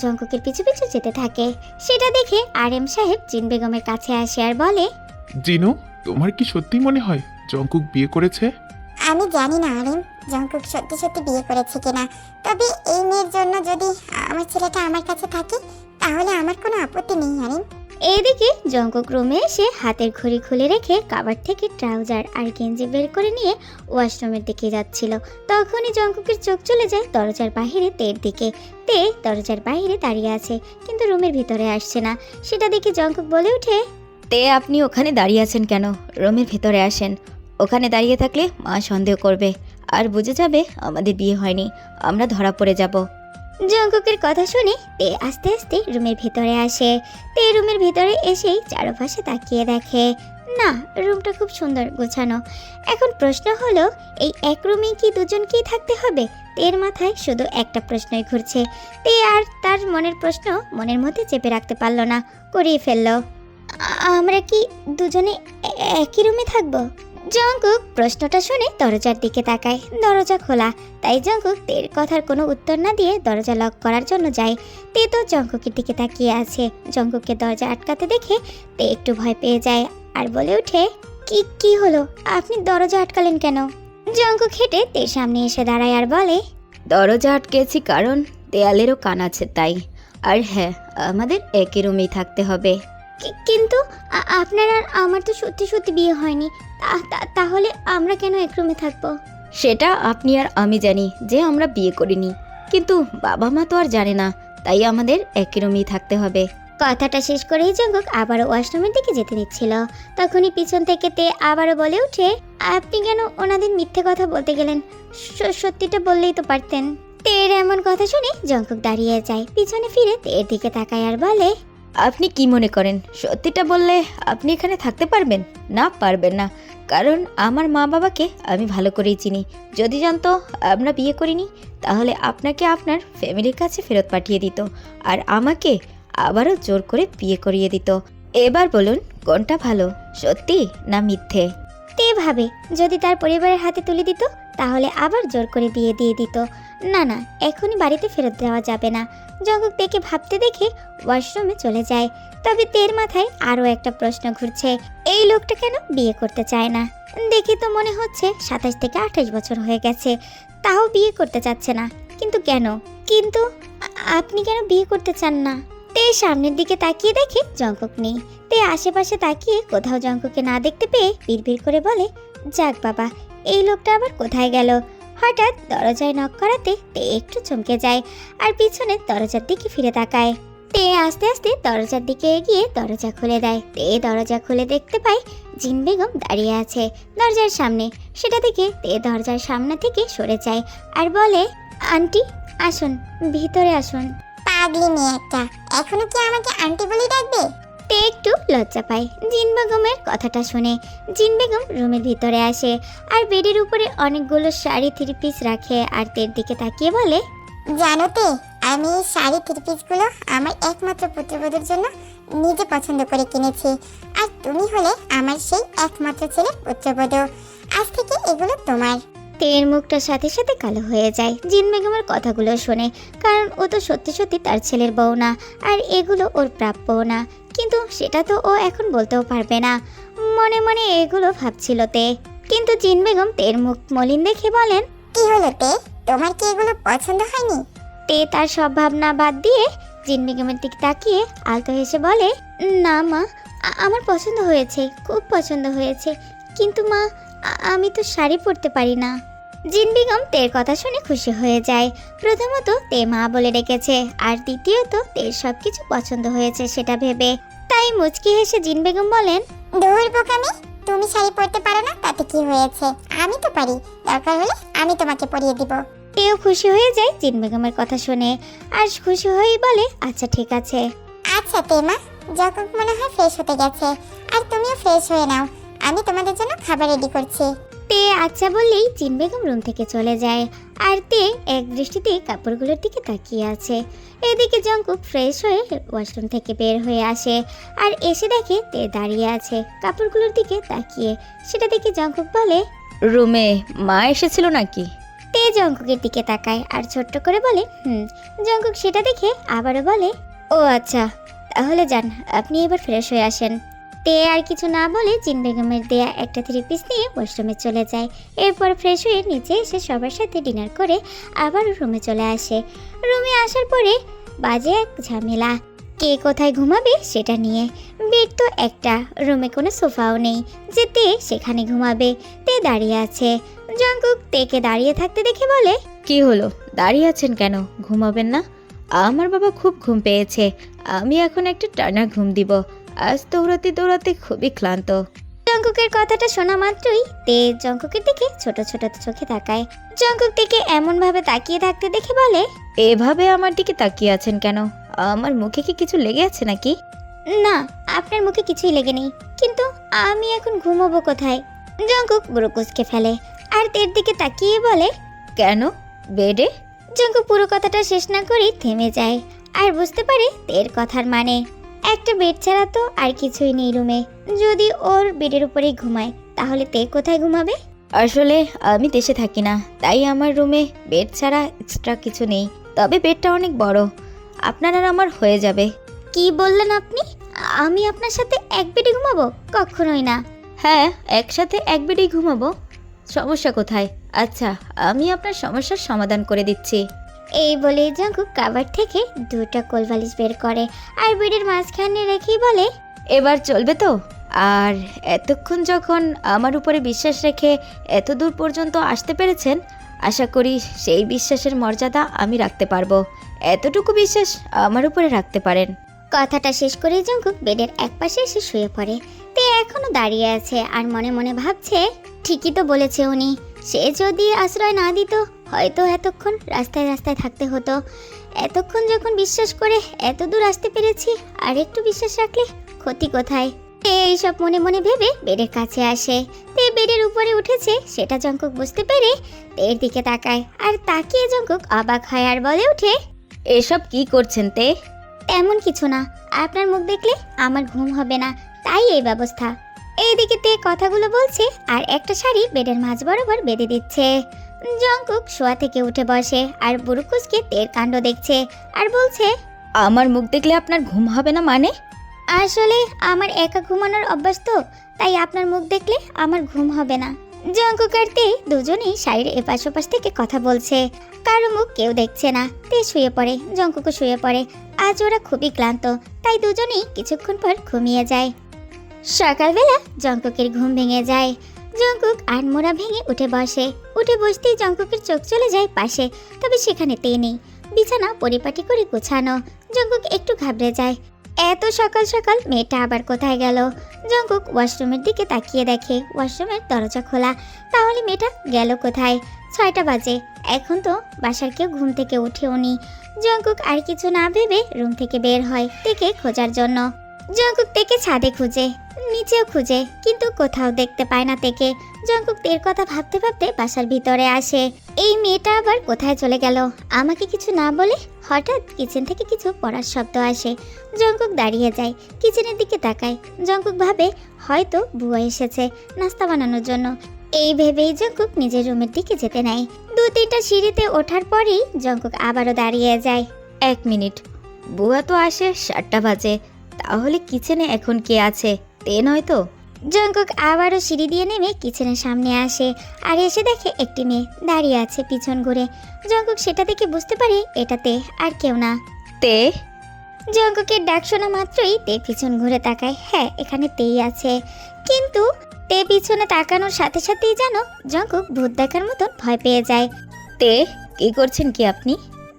জঙ্কুকের পিছু পিছু যেতে থাকে। সেটা দেখে আরএম সাহেব জিন বেগমের কাছে আসে আর বলে, জিনু, তোমার কি সত্যি মনে হয় জঙ্কুক বিয়ে করেছে? আমি জানি না আরিম জঙ্কুক সত্যি সত্যি বিয়ে করেছে কিনা, তবে এই মেয়ের জন্য যদি আমার ছেলেটা আমার কাছে থাকে তাহলে আমার কোনো আপত্তি নেই আরিম। এদিকে জঙ্কুক রুমে এসে হাতের ঘড়ি খুলে রেখে কাবার থেকে ট্রাউজার আর গেঞ্জি বের করে নিয়ে ওয়াশরুমের দিকে যাচ্ছিল। তখনই জঙ্কুকের চোখ চলে যায় দরজার বাইরে তের দিকে। তে দরজার বাইরে দাঁড়িয়ে আছে কিন্তু রুমের ভিতরে আসছে না। সেটা দেখে জঙ্কুক বলে ওঠে, তে আপনি ওখানে দাঁড়িয়ে আছেন কেন? রুমের ভেতরে আসেন। ওখানে দাঁড়িয়ে থাকলে মা সন্দেহ করবে আর বুঝে যাবে আমাদের বিয়ে হয়নি, আমরা ধরা পড়ে যাব। জঙ্কুকের কথা শুনে তে আস্তে আস্তে রুমের ভিতরে আসে। তে রুমের ভিতরে এসেই চারপাশে তাকিয়ে দেখে, না, রুমটা খুব সুন্দর গোছানো। এখন প্রশ্ন হলো, এই এক রুমেই কি দুজনকেই থাকতে হবে? তের মাথায় শুধু একটা প্রশ্নই ঘুরছে। তে আর তার মনের প্রশ্ন মনের মধ্যে চেপে রাখতে পারল না, করিয়ে ফেলল। আমরা কি দুজনে একই রুমে থাকবো? জঙ্কুক প্রশ্নটা শুনে দরজার দিকে তাকায়। দরজা খোলা, তাই জঙ্কুক তের কথার কোনো উত্তর না দিয়ে দরজা লক করার জন্য যায়। তে তো জঙ্কুকের দিকে তাকিয়ে আছে। জঙ্কুককে দরজা আটকাতে দেখে তে একটু ভয় পেয়ে যায় আর বলে ওঠে, কি হলো, আপনি দরজা আটকালেন কেন? জঙ্কুক হেঁটে তের সামনে এসে দাঁড়ায় আর বলে, দরজা আটকেছি কারণ দেয়ালেরও কান আছে তাই। আর হ্যাঁ, আমাদের একই রুমেই থাকতে হবে। কিন্তু আপনার আর আমার তো সত্যি সত্যি বিয়ে হয়নি, তাহলে আমরা কেন এক রুমে থাকবো? সেটা আপনি আর আমি জানি যে আমরা বিয়ে করিনি, কিন্তু বাবা মা তো আর জানে না, তাই আমাদের একই রুমেই থাকতে হবে। কথাটা শেষ করেই জঙ্কুক আবারও ওয়াশরুমের দিকে যেতে নিচ্ছিল। তখনই পিছন থেকে তে আবারও বলে ওঠে, আপনি কেন ওনাদের মিথ্যে কথা বলতে গেলেন? সত্যিটা বললেই তো পারতেন। তের এমন কথা শুনে জঙ্কুক দাঁড়িয়ে যায়, পিছনে ফিরে তের দিকে তাকায় আর বলে, আপনি কি মনে করেন সত্যিটা বললে আপনি এখানে থাকতে পারবেন? না, পারবেন না, কারণ আমার মা বাবাকে আমি ভালো করেই চিনি। যদি জানতো আমরা বিয়ে করিনি তাহলে আপনাকে আপনার ফ্যামিলির কাছে ফেরত পাঠিয়ে দিত আর আমাকে আবারও জোর করে বিয়ে করিয়ে দিত। এবার বলুন কোনটা ভালো, সত্যি না মিথ্যে? তে ভাবে যদি তার পরিবারের হাতে তুলে দিত তাহলে আবার জোর করে বিয়ে দিয়ে দিত। না, এখনই বাড়িতে ফেরত দেওয়া যাবে না। জঙ্কুক তেকে ভাবতে দেখে ওয়াশরুমে চলে যায়। তবে তের মাথায় আরও একটা প্রশ্ন ঘুরছে, এই লোকটা কেন বিয়ে করতে চায় না? দেখে তো মনে হচ্ছে 27 থেকে 28 বছর হয়ে গেছে, তাও বিয়ে করতে চাচ্ছে না। কিন্তু কেন? কিন্তু আপনি কেন বিয়ে করতে চান না? তে সামনের দিকে তাকিয়ে দেখে জঙ্কুক নেই। তে আশেপাশে তাকিয়ে কোথাও জঙ্কুকে না দেখতে পেয়ে বিড়বিড় করে বলে, যাক বাবা, এই লোকটা আবার কোথায় গেল? হঠাৎ দরজায় নক করাতে তে একটু চমকে যায় আর পিছনে দরজার দিকে ফিরে তাকায়। তে আস্তে আস্তে দরজার দিকে এগিয়ে দরজা খুলে দেয়। তে দরজা খুলে দেখতে পায় জিন বেগম দাঁড়িয়ে আছে দরজার সামনে। সেটা দেখে তে দরজার সামনে থেকে সরে যায় আর বলে, আন্টি আসুন, ভিতরে আসুন। পাগলি মেয়ে একটা, এখনো কি আমাকে আন্টি বলে ডাকবে? তে একটু লজ্জা পায় জিন বেগমের কথাটা শুনে। জিন বেগম রুমের ভিতরে আসে আর বেডের উপরে অনেকগুলো শাড়ি 3 পিস রাখে আর তের দিকে তাকিয়ে বলে, জানো তে, আমি এই শাড়ি 3 পিসগুলো আমার একমাত্র পুত্রবধূর জন্য নিজে পছন্দ করে কিনেছি, আর তুমি হলে আমার সেই একমাত্র ছেলের পুত্রবধূ। আজ থেকে এগুলো তোমার। তের মুখটার সাথে সাথে কালো হয়ে যায় জিন বেগমের কথাগুলো শুনে, কারণ ও তো সত্যি সত্যি তার ছেলের বউ না আর এগুলো ওর প্রাপ্যও না। কিন্তু সেটা তো ও এখন বলতেও পারবে না। মনে মনে এগুলো ভাবছিল তে। কিন্তু জিন বেগম তের মুখ মলিন দেখে বলেন, কি হলো তে, তোমার কি এগুলো পছন্দ হয়নি? তে তার সব ভাবনা বাদ দিয়ে জিন বেগমের দিকে তাকিয়ে আলতো হেসে বলে, না মা, আমার পছন্দ হয়েছে, খুব পছন্দ হয়েছে, কিন্তু মা আমি তো শাড়ি পরতে পারি না। জিন বেগম তের কথা শুনে খুশি হয়ে যায়। প্রথমত তে মা বলে রেখেছে আর দ্বিতীয়ত তের সব কিছু পছন্দ হয়েছে সেটা ভেবে। তাই মুচকি হেসে জিন বেগম বলেন, দূর বোকামি, তুমি শাড়ি পরতে পারো না তাতে কি হয়েছে, আমি তো পারি, দরকার হলে আমি তোমাকে পরিয়ে দিব। তেও খুশি হয়ে যায় জিন বেগমের কথা শুনে আর খুশি হয়েই বলে, আচ্ছা ঠিক আছে। আচ্ছা তেমা, যখন মনে হয় ফ্রেশ হতে গেছে, আর তুমিও ফ্রেশ হয়ে নাও, আমি তোমাদের জন্য খাবার রেডি করছি। তে আচ্ছা বললেই জিন বেগম রুম থেকে চলে যায় আর তে এক দৃষ্টিতে কাপড়গুলোর দিকে তাকিয়ে আছে। এদিকে জঙ্কুক ফ্রেশ হয়ে ওয়াশরুম থেকে বের হয়ে আসে আর এসে দেখে তে দাঁড়িয়ে আছে কাপড়গুলোর দিকে তাকিয়ে। সেটা দেখে জঙ্কুক বলে, রুমে মা এসেছিল নাকি? তে জঙ্কুকের দিকে তাকায় আর ছোট্ট করে বলে, জঙ্কুক সেটা দেখে আবারও বলে, ও আচ্ছা, তাহলে যান, আপনি এবার ফ্রেশ হয়ে আসেন। তে আর কিছু না বলে জিন বেগমের দেয়া একটা 3 পিস নিয়ে ওয়াশরুমে চলে যায়। এরপর ফ্রেশ হয়ে নিচে এসে সবার সাথে ডিনার করে আবার রুমে চলে আসে। রুমে আসার পরে বাজে এক ঝামেলা, কে কোথায় ঘুমাবে সেটা নিয়ে। বেড তো একটা, রুমে কোনো সোফাও নেই যে তে সেখানে ঘুমাবে। তে দাঁড়িয়ে আছে। জঙ্কুক তেকে দাঁড়িয়ে থাকতে দেখে বলে, কি হলো, দাঁড়িয়ে আছেন কেন? ঘুমাবেন না? আমার বাবা খুব ঘুম পেয়েছে, আমি এখন একটা টানা ঘুম দিব। আজ দৌড়াতে দৌড়াতে খুবই ক্লান্ত। জঙ্কুকের কথাটা শোনা মাত্রই তে জঙ্কুকের দিকে ছোট ছোট চোখে তাকায়। জঙ্কুক থেকে এমন ভাবে তাকিয়ে থাকতে দেখে বলে, এভাবে আমার দিকে তাকিয়ে আছেন কেন? আমার মুখে কি কিছু লেগে আছে নাকি? না, আপনার মুখে কিছুই লেগে নেই, কিন্তু আমি এখন ঘুমাবো কোথায়? জঙ্কুক বুড়োকুসকে ফেলে আর তের দিকে তাকিয়ে বলে, কেন বেডে? জঙ্কুক পুরো কথাটা শেষ না করেই থেমে যায় আর বুঝতে পারে তের কথার মানে। একটা বেড ছাড়া তো আর কিছুই নেই রুমে। যদি ওর বেডের উপরেই ঘুমায় তাহলে তে কোথায় ঘুমাবে? আসলে আমি দেশে থাকি না, তাই আমার রুমে বেড ছাড়া এক্সট্রা কিছু নেই। তবে বেডটা অনেক বড়, আপনার আর আমার হয়ে যাবে। কি বললেন আপনি? আমি আপনার সাথে এক বেডে ঘুমাবো? কখনোই না। হ্যাঁ, একসাথে এক বেডেই ঘুমাবো। সমস্যা কোথায়? আচ্ছা, আমি আপনার সমস্যার সমাধান করে দিচ্ছি। এই বলে জঙ্কুক কাভার থেকে 2টা কোলবালিশ বের করে আর বেডের মাঝখানে রেখেই বলে, এবার চলবে তো? আর এতক্ষণ যখন আমার উপরে বিশ্বাস রেখে এত দূর পর্যন্ত আসতে পেরেছেন, আশা করি সেই বিশ্বাসের মর্যাদা আমি রাখতে পারবো। এতটুকু বিশ্বাস আমার উপরে রাখতে পারেন। কথাটা শেষ করে জঙ্কুক বেডের একপাশে এসে শুয়ে পড়ে। তে এখনো দাঁড়িয়ে আছে আর মনে মনে ভাবছে, ঠিকই তো বলেছে উনি। সে যদি আশ্রয় না দিত হয়তো এতক্ষণ রাস্তায় রাস্তায় থাকতে হতো। এতক্ষণ যখন বিশ্বাস করে এত দূর আসতে পেরেছি, আর একটু বিশ্বাস রাখলে ক্ষতি কোথায়? তে এইসব মনে মনে ভেবে বেডের কাছে আসে। তে বেডের উপরে উঠেছে সেটা জঙ্কুক বুঝতে পেরে তের দিকে তাকায় আর তাকিয়ে জঙ্কুক অবাক হয় আর বলে ওঠে, এসব কি করছেন তে? তেমন কিছু না, আপনার মুখ দেখলে আমার ঘুম হবে না, তাই এই ব্যবস্থা। এইদিকে তে কথাগুলো বলছে আর একটা শাড়ি বেডের মাঝ বরাবর বেঁধে দিচ্ছে। জঙ্কুক শোয়া থেকে উঠে বসে আর বুড়ুকুসকে তের কাণ্ড দেখছে আর বলছে, আমার মুখ দেখলে আপনার ঘুম হবে না মানে? আসলে আমার একা ঘুমানোর অভ্যাস তো, তাই আপনার মুখ দেখলে আমার ঘুম হবে না। জঙ্কুক আর তে দুজনেই শাড়ির এপাশ ওপাশ থেকে কথা বলছে, কারো মুখ কেউ দেখছে না। তে শুয়ে পড়ে, জঙ্কুকও শুয়ে পড়ে। আজ ওরা খুবই ক্লান্ত, তাই দুজনেই কিছুক্ষণ পর ঘুমিয়ে যায়। সকালবেলা জঙ্কুকের ঘুম ভেঙে যায়। জঙ্কুক আড়মোড়া ভেঙে উঠে বসে। উঠে বসতেই জঙ্কুকের চোখ চলে যায় পাশে, তবে সেখানে তে নেই। বিছানা পরিপাটি করে গোছানো। জঙ্কুক একটু ঘাবড়ে যায়, এত সকাল সকাল মেয়েটা আবার কোথায় গেল? জঙ্কুক ওয়াশরুমের দিকে তাকিয়ে দেখে ওয়াশরুমের দরজা খোলা। তাহলে মেয়েটা গেল কোথায়? 6টা বাজে, এখন তো বাসার কেউ ঘুম থেকে উঠেওনি। জঙ্কুক আর কিছু না ভেবে রুম থেকে বের হয় তেকে খোঁজার জন্য। জঙ্কুক তেকে ছাদে খুঁজে, নিচেও খুঁজে, কিন্তু কোথাও দেখতে পায় না তেকে। জঙ্কুক তের কথা ভাবতে ভাবতে বাসার ভিতরে আসে। এই মেয়েটা আবার কোথায় চলে গেল? আমাকে কিছু না বলে হঠাৎ কিচেন থেকে কিছু পড়ার শব্দ আসে। জঙ্কুক দাঁড়িয়ে যায়, কিচেনের দিকে তাকায়। জঙ্কুক ভাবে হয়তো বুয়া এসেছে নাস্তা বানানোর জন্য। এই ভেবেই জঙ্কুক নিজের রুমের দিকে যেতে নেয়। 2-3টা সিঁড়িতে ওঠার পরেই জঙ্কুক আবারও দাঁড়িয়ে যায়। 1 মিনিট, বুয়া তো আসে 7টা বাজে, তাহলে কিচেনে এখন কে আছে? তে নয় তো? জঙ্কুক আবারও সিঁড়ি দিয়ে নেমে কিচেনের সামনে আসে আর এসে দেখে একটি মেয়ে দাঁড়িয়ে আছে পিছন ঘুরে। জঙ্কুক সেটা দেখে বুঝতে পারে এটাতে আর কেউ না। তে? জঙ্কুকের ডাক শোনা মাত্রই তে পিছন ঘুরে তাকায়। হ্যাঁ, এখানে তেই আছে, কিন্তু তে পিছনে তাকানোর সাথে সাথেই যেন জঙ্কুক ভূত দেখার মতন ভয় পেয়ে যায়। তে, কি করছেন কি আপনি?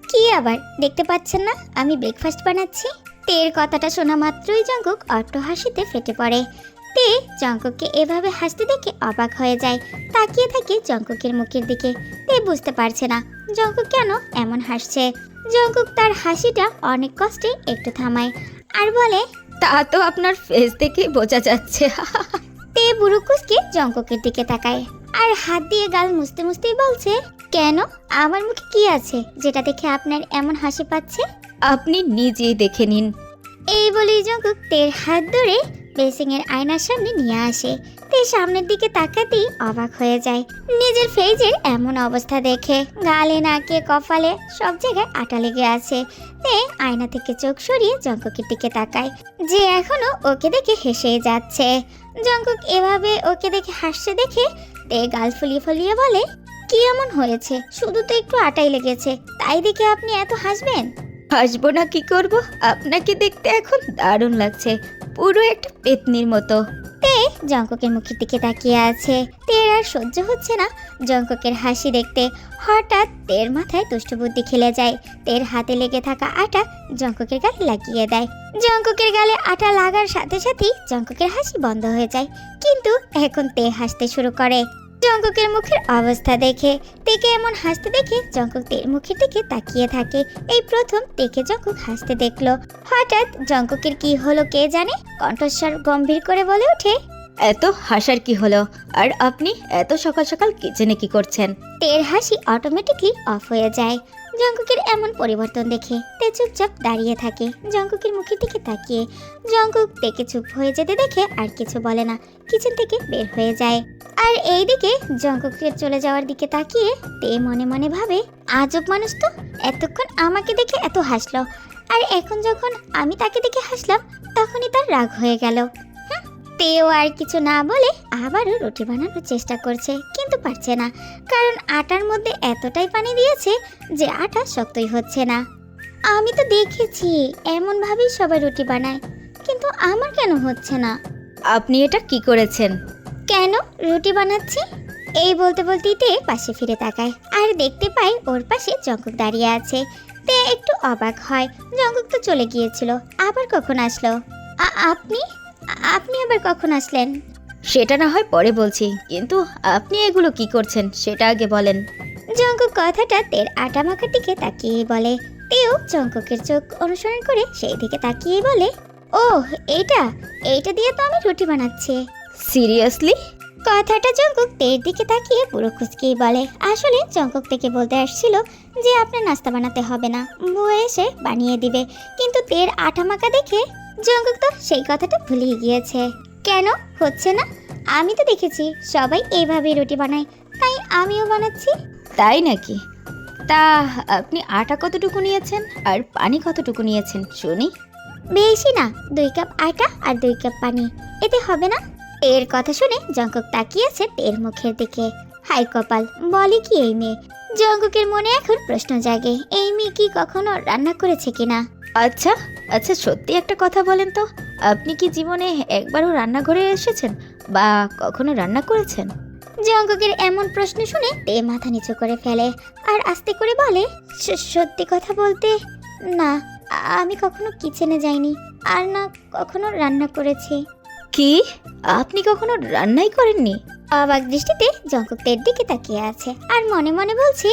কি আবার, দেখতে পাচ্ছেন না আমি ব্রেকফাস্ট বানাচ্ছি? তের কথাটা শোনা মাত্রই জঙ্কুক অট্ট হাসিতে ফেটে পড়ে। তে জঙ্কুককে এভাবে হাসতে দেখে অবাক হয়ে যায়, তাকিয়ে থাকে জঙ্কুকের মুখের দিকে। তে বুঝতে পারছে না জঙ্কুক কেন এমন হাসছে। জঙ্কুক তার হাসিটা অনেক কষ্টে একটু থামায় আর বলে, তা তো আপনার ফেস দেখেই বোঝা যাচ্ছে। তে বুড়ুকুসকে জঙ্কুকের দিকে তাকায় আর হাত দিয়ে গাল মুছতে মুছতেই বলছে, কেন, আমার মুখে কি আছে যেটা দেখে আপনার এমন হাসি পাচ্ছে? আপনি নিজেই দেখে নিন। এই বলেই জঙ্কুক তের হাত ধরে বেসিং এর আয়নার সামনে নিয়ে আসে। তে তে সামনের দিকে তাকাতেই অবাক হয়ে যায় নিজের ফেজের এমন অবস্থা দেখে। গালে, নাকে, কপালে সব জায়গায় আটা লেগে আছে। তে আয়না থেকে চোখ সরিয়ে জঙ্কুকের দিকে তাকায়, যে এখনো ওকে দেখে হেসেই যাচ্ছে। জঙ্কুক এভাবে ওকে দেখে হাসছে দেখে তে গাল ফুলিয়ে ফুলিয়ে বলে, কি এমন হয়েছে? শুধু তো একটু আটাই লেগেছে, তাই দেখে আপনি এত হাসবেন? হাসবো না কি করব, আপনাকে দেখতে এখন দারুণ লাগছে, পুরো একটা পেতনির মতো। জঙ্কুকের মুখের দিকে তাকিয়ে আছে। তের আর সহ্য হচ্ছে না জঙ্কুকের হাসি দেখতে। হঠাৎ তের মাথায় দুষ্ট বুদ্ধি খেলে যায়। তের হাতে লেগে থাকা আটা জঙ্কুকের গালে লাগিয়ে দেয়। জঙ্কুকের গালে আটা লাগার সাথে সাথেই জঙ্কুকের হাসি বন্ধ হয়ে যায়, কিন্তু এখন তে হাসতে শুরু করে। জঙ্কুকের মুখের অবস্থা দেখে, তেকে এমন হাসতে দেখে জঙ্কুক তের মুখের দিকে তাকিয়ে থাকে। এই প্রথম তেকে জঙ্কুক হাসতে দেখলো। হঠাৎ জঙ্কুকের কি হলো কে জানে, কণ্ঠস্বর গম্ভীর করে বলে ওঠে, এত হাসার কি হলো? আর আপনি এত সকাল সকাল কিচেনে কি করছেন? তের হাসি অটোমেটিকলি অফ হয়ে যায়। জঙ্কুকের এমন পরিবর্তন দেখে তে চুপচাপ দাঁড়িয়ে থাকে জঙ্কুকের মুখের দিকে তাকিয়ে। জঙ্কুক তেকে চুপ হয়ে যেতে দেখে আর কিছু বলে না, কিচেন থেকে বের হয়ে যায়। আর এইদিকে জঙ্কুকের চলে যাওয়ার দিকে তাকিয়ে তে মনে মনে ভাবে, আজব মানুষ তো, এতক্ষণ আমাকে দেখে এত হাসলো, আর এখন যখন আমি তাকে দেখে হাসলাম তখনই তার রাগ হয়ে গেল। তেও আর কিছু না বলে আবারও রুটি বানানোর চেষ্টা করছে, কিন্তু পারছে না, কারণ আটার মধ্যে এতটাই পানি দিয়েছে যে আটা শক্তই হচ্ছে না। আমি তো দেখেছি এমন ভাবেই সবাই রুটি বানায়, কিন্তু আমার কেন হচ্ছে না? আপনি এটা কি করেছেন? কেন রুটি বানাচ্ছি? এই বলতে বলতেই তে পাশে ফিরে তাকায় আর দেখতে পায় ওর পাশে জঙ্কুক দাঁড়িয়ে আছে। তে একটু অবাক হয়, জঙ্কুক তো চলে গিয়েছিল, আবার কখন আসলো? আপনি আপনি আবার কখন আসলেন? সেটা না হয় পরে বলছি, কিন্তু আপনি এগুলো কি করছেন সেটা আগে বলেন। জঙ্কুক কথাটা তের আটা মাখার দিকে তাকিয়ে বলে। তেও জঙ্কুকের চোখ অনুসরণ করে সেই দিকে তাকিয়ে বলে, ও এইটা দিয়ে তো আমি রুটি বানাচ্ছি। সিরিয়াসলি? কথাটা জঙ্কুক তের দিকে তাকিয়ে পুরো খুঁজকিয়ে বলে। আসলে জঙ্কুক থেকে বলতে আসছিল যে আপনার নাস্তা বানাতে হবে না, বউ এসে বানিয়ে দিবে, কিন্তু তের আটা মাখা দেখে জঙ্কুক তো সেই কথাটা ভুলিয়ে গিয়েছে। কেন হচ্ছে না? আমি তো দেখেছি সবাই এইভাবে রুটি বানায়, তাই আমিও বানাচ্ছি। তাই নাকি? তা আপনি আটা কতটুকু নিয়েছেন আর পানি কতটুকু নিয়েছেন শুনি? বেশি না, 2 কাপ আটা আর 2 কাপ পানি, এতে হবে না? এর কথা শুনে জঙ্কুক তাকিয়েছে তের মুখের দিকে। হাই কপাল, বলে কি এই মেয়ে? জঙ্কুকের মনে এখন প্রশ্ন জাগে, এই মেয়ে কি কখনো রান্না করেছে কিনা। আচ্ছা আচ্ছা, সত্যি একটা কথা বলেন তো, আপনি কি জীবনে একবারও রান্নাঘরে এসেছেন বা কখনো রান্না করেছেন? জঙ্কুকের এমন প্রশ্ন শুনে তে মাথা নিচু করে ফেলে আর আস্তে করে বলে, সত্যি কথা বলতে না, আমি কখনো কিচেনে যাইনি, আর না কখনো রান্না করেছি। কি, আপনি কখনো রান্নাই করেননি? অবাক দৃষ্টিতে জঙ্কুক তের দিকে তাকিয়ে আছে আর মনে মনে বলছে,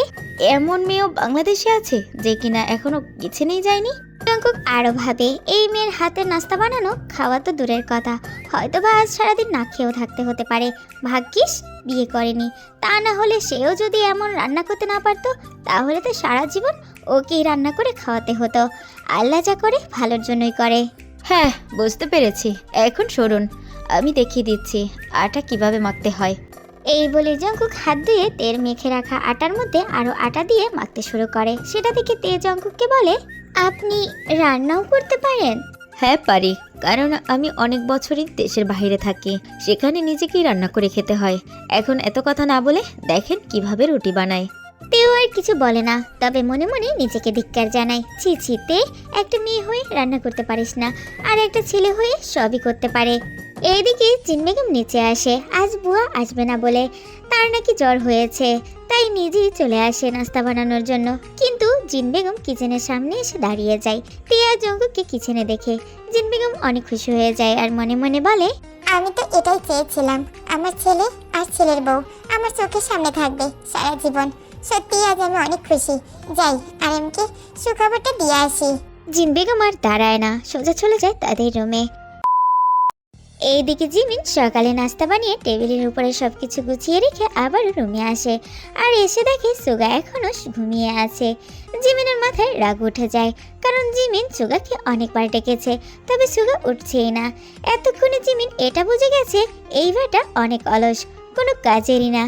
এমন মেয়েও বাংলাদেশে আছে যে কিনা এখনো কিচেনেই যায়নি। জঙ্কুক আরো ভাবে, এই মেয়ের হাতের নাস্তা বানানো খাওয়া তো দূরের কথা, হয়তো বা আজ সারাদিন না খেয়েও থাকতে হতে পারে। ভাগ্যিস বিয়ে করেনি, তা না হলে সেও যদি এমন রান্না করতে না পারতো তাহলে তো সারা জীবন ওকেই রান্না করে খাওয়াতে হতো। আল্লাহ যা করে ভালোর জন্যই করে। হ্যাঁ, বুঝতে পেরেছি, এখন সরুন, আমি দেখিয়ে দিচ্ছি আটা কিভাবে মাখতে হয়। এই বলে জঙ্কুক হাত ধুয়ে তের মেখে রাখা আটার মধ্যে আরো আটা দিয়ে মাখতে শুরু করে। সেটা দেখে তে জঙ্কুককে বলে, আপনি রান্নাও করতে পারেন? হ্যাঁ পারি, কারণ আমি অনেক বছরই দেশের বাইরে থাকি, সেখানে নিজেকেই রান্না করে খেতে হয়। এখন এত কথা না বলে দেখেন কিভাবে রুটি বানায়। তেও আর কিছু বলে না, তবে মনে মনে নিজেকে ধিক্কার জানায়। ছি ছি তে, একটা মেয়ে হয়ে রান্না করতে পারিস না, আর একটা ছেলে হয়ে সবই করতে পারে। এইদিকে জিন বেগম নিচে আসে, আজ বুয়া আসবে না বলে, তার নাকি জ্বর হয়েছে, তাই নিজেই চলে আসে নাস্তা বানানোর জন্য। কিন্তু জিন বেগম কিচেনের সামনে এসে দাঁড়িয়ে যায়। টিয়া জঙ্কুককে কিচেনে দেখে জিন বেগম অনেক খুশি হয়ে যায় আর মনে মনে বলে, আমি তো এটাই চেয়েছিলাম, আমার ছেলে আর ছেলের বউ আমার চোখের সামনে থাকবে সারা জীবন। সত্যি আজ আমি অনেক খুশি। যাই আরেমকে সুখবরটা দিয়ে আসি। জিন বেগম আর দাঁড়ায় না, সোজা চলে যায় তাদের রুমে। এইদিকে জিমিন সকালে নাস্তা বানিয়ে টেবিলের উপরে সবকিছু গুছিয়ে রেখে আবার রুমে আসে আর এসে দেখে সুগা এখনো ঘুমিয়ে আছে। জিমিনের মাথায় রাগ উঠে যায়, কারণ জিমিন সুগাকে অনেকবার ডেকেছে, তবে সুগা উঠছেই না। এতক্ষণে জিমিন এটা বুঝে গেছে এই বেটা অনেক অলস, কোনো কাজেরই না।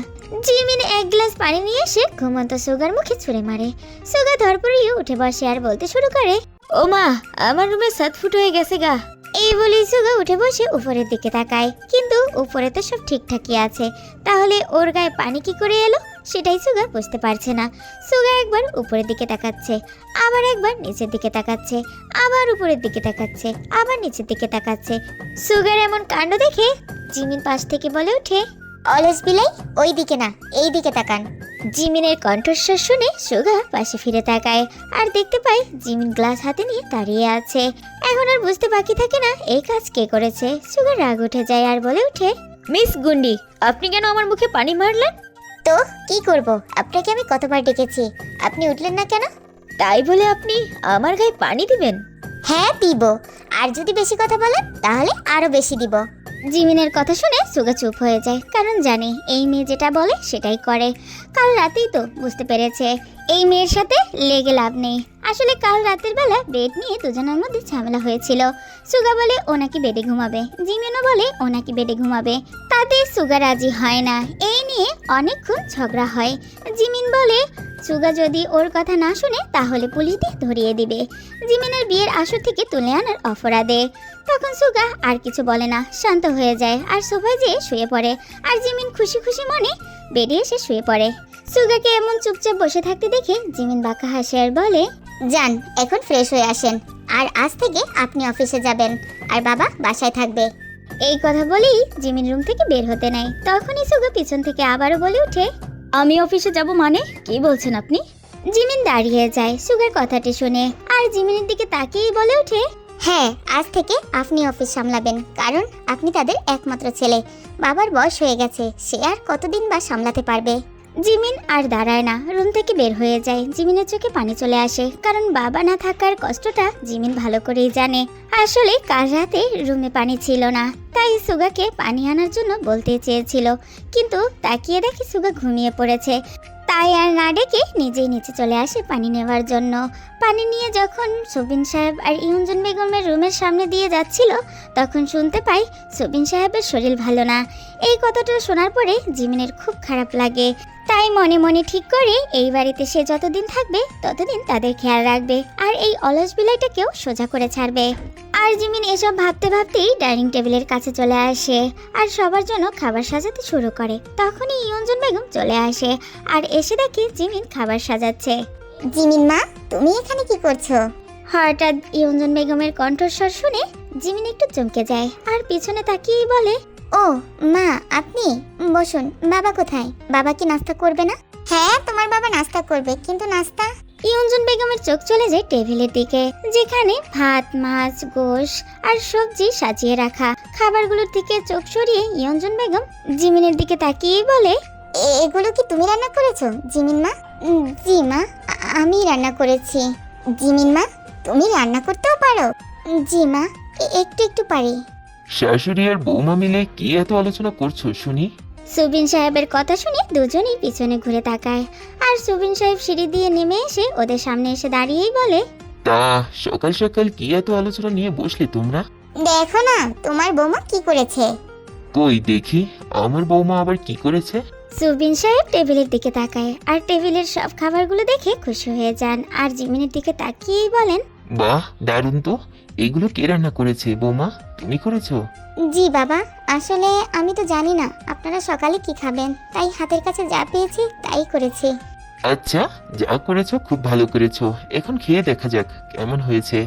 জিমিন এক গ্লাস পানি নিয়ে এসে ঘুমন্ত সুগার মুখে ছুঁড়ে মারে। সুগা ধরপড়িয়ে উঠে বসে আর বলতে শুরু করে, ও মা, আমার রুমে 7 ফুট হয়ে গেছে গা। এই বলেই সুগা উঠে বসে উপরের দিকে তাকায়, কিন্তু উপরে তো সব ঠিকঠাকই আছে, তাহলে ওর গায়ে পানি কি করে এলো সেটাই সুগা বুঝতে পারছে না। সুগা একবার উপরের দিকে তাকাচ্ছে, আবার একবার নিচের দিকে তাকাচ্ছে, আবার উপরের দিকে তাকাচ্ছে, আবার নিচের দিকে তাকাচ্ছে। সুগার এমন কাণ্ড দেখে জিমিন পাশ থেকে বলে ওঠে, অলস বিলাই, ওই দিকে না এই দিকে তাকান। জিমিনের কণ্ঠস্বর শুনে সুগা পাশে ফিরে তাকায় আর দেখতে পায় জিমিন গ্লাস হাতে নিয়ে দাঁড়িয়ে আছে। এখন আর বুঝতে বাকি থাকে না এই কাজ কে করেছে। সুগার রাগ উঠে যায় আর বলে ওঠে, মিস গুন্ডি, আপনি কেন আমার মুখে পানি মারলেন? তো কি করব, আপনাকে আমি কতবার ডেকেছি, আপনি উঠলেন না কেন? তাই বলে আপনি আমার গায়ে পানি দিবেন? হ্যাঁ দিব, আর যদি বেশি কথা বলেন তাহলে আরো বেশি দিব। জিমিনের কথা শুনে সুগা চুপ হয়ে যায়, কারণ জানে এই মেয়ে যেটা বলে সেটাই করে। কাল রাতেই তো বুঝতে পেরেছে এই মেয়ের সাথে লেগে লাভ নেই। আসলে কাল রাতের বেলা বেড নিয়ে দুজনের মধ্যে ঝামেলা হয়েছিল। সুগা বলে ও নাকি বেডে ঘুমাবে, জিমিনও বলে ও নাকি বেডে ঘুমাবে, তাতে সুগা রাজি হয় না। এই নিয়ে অনেকক্ষণ ঝগড়া হয়। জিমিন বলে সুগা যদি ওর কথা না শুনে তাহলে পুলিশ দিয়ে ধরিয়ে দিবে, জিমিনের বিয়ের আসর থেকে তুলে আনার অপরাধে। তখন সুগা আর কিছু বলে না, শান্ত হয়ে যায় আর সোফায় যেয়ে শুয়ে পড়ে। আর জিমিন খুশি খুশি মনে বেডে এসে শুয়ে পড়ে। সুগাকে এমন চুপচাপ বসে থাকতে দেখে জিমিন বাঁকা হাসে আর বলে, যান এখন ফ্রেশ হয়ে আসেন, আর আজ থেকে আপনি অফিসে যাবেন আর বাবা বাসায় থাকবে। এই কথা বলেই জিমিন রুম থেকে বের হতে নেয়। তখনই সুগা পিছন থেকে আবারও বলে ওঠে, আমি অফিসে যাব মানে? কি বলছেন আপনি? জিমিন দাঁড়িয়ে যায় সুগার কথাটি শুনে আর জিমিনের দিকে তাকিয়েই বলে ওঠে, হ্যাঁ আজ থেকে আপনি অফিস সামলাবেন, কারণ আপনি তাদের একমাত্র ছেলে। বাবার বয়স হয়ে গেছে, সে আর কতদিন বা সামলাতে পারবে। জিমিন আর দাঁড়ায় না, রুম থেকে বের হয়ে যায়। জিমিনের চোখে পানি চলে আসে, কারণ বাবা না থাকার কষ্টটা জিমিন ভালো করেই জানে। আসলে কাল রাতে রুমে পানি ছিল না, তাই সুগাকে পানি আনার জন্য বলতে চেয়েছিল, কিন্তু তাকিয়ে দেখে সুগা ঘুমিয়ে পড়েছে। তাই আর না ডেকে নিজেই নিচে চলে আসে পানি নেওয়ার জন্য। পানি নিয়ে যখন সুবিন সাহেব আর ইউনজন বেগমের রুমের সামনে দিয়ে যাচ্ছিল, তখন শুনতে পাই সুবিন সাহেবের শরীর ভালো না। এই কথাটা শোনার পরে জিমিনের খুব খারাপ লাগে, তাই মনে মনে ঠিক করে এই বাড়িতে সে যতদিন থাকবে ততদিন তাদের খেয়াল রাখবে আর এই অলস বিলাইটাকেও সোজা করে ছাড়বে। আর জিমিন এসব ভাবতে ভাবতেই ডাইনিং টেবিলের কাছে চলে আসে আর সবার জন্য খাবার সাজাতে শুরু করে। তখনই ইউনজন বেগম চলে আসে আর এসে দেখে জিমিন খাবার সাজাচ্ছে। জিমিন মা, তুমি এখানে কি করছো? হঠাৎ ইউনজন বেগমের কণ্ঠস্বর শুনে জিমিন একটু চমকে যায় আর পিছনে তাকিয়েই বলে, ও মা আপনি বসুন, বাবা কোথায়? বাবা কি নাস্তা করবে না? হ্যাঁ তোমার বাবা নাস্তা করবে, কিন্তু নাস্তা? ইউনজন বেগমের চোখ চলে যায় টেবিলের দিকে, যেখানে ভাত, মাছ, গোশ আর সবজি সাজিয়ে রাখা। খাবারগুলোর দিকে চোখ সরিয়ে ইউনজন বেগম জিমিনের দিকে তাকিয়েই বলে, এগুলো কি তুমি রান্না করেছো জিমিন মা? জি মা, আমি রান্না করেছি। জিমিন মা, তুমি রান্না করতেও পারো? জি মা, একটু একটু পারি। শাশুড়ি আর বৌমা মিলে কি এত আলোচনা করছো শুনি? সুবিন সাহেবের কথা শুনে দুজনেই পিছনে ঘুরে তাকায় আর সুবিন সাহেব সিঁড়ি দিয়ে নেমে এসে ওদের সামনে এসে দাঁড়িয়েই বলে, তা সকাল সকাল কি এত আলোচনা নিয়ে বসলে তোমরা? দেখো না তোমার বৌমা কি করেছে। কই দেখি আমার বৌমা আবার কি করেছে? সুবিন সাহেব টেবিলের দিকে তাকায় আর টেবিলের সব খাবারগুলো দেখে খুশি হয়ে যান আর জিমিনের দিকে তাকিয়েই বলেন, বাহ দারুণ তো, এগুলো কে রান্না করেছে বৌমা? তুমি করেছো? জি বাবা, আসলে আমি তো জানি না আপনারা সকালে কি খাবেন, তাই হাতের কাছে যা পেয়েছি তাই করেছি। আচ্ছা, যা করেছো খুব ভালো করেছো, এখন খেয়ে দেখা যাক কেমন হয়েছে।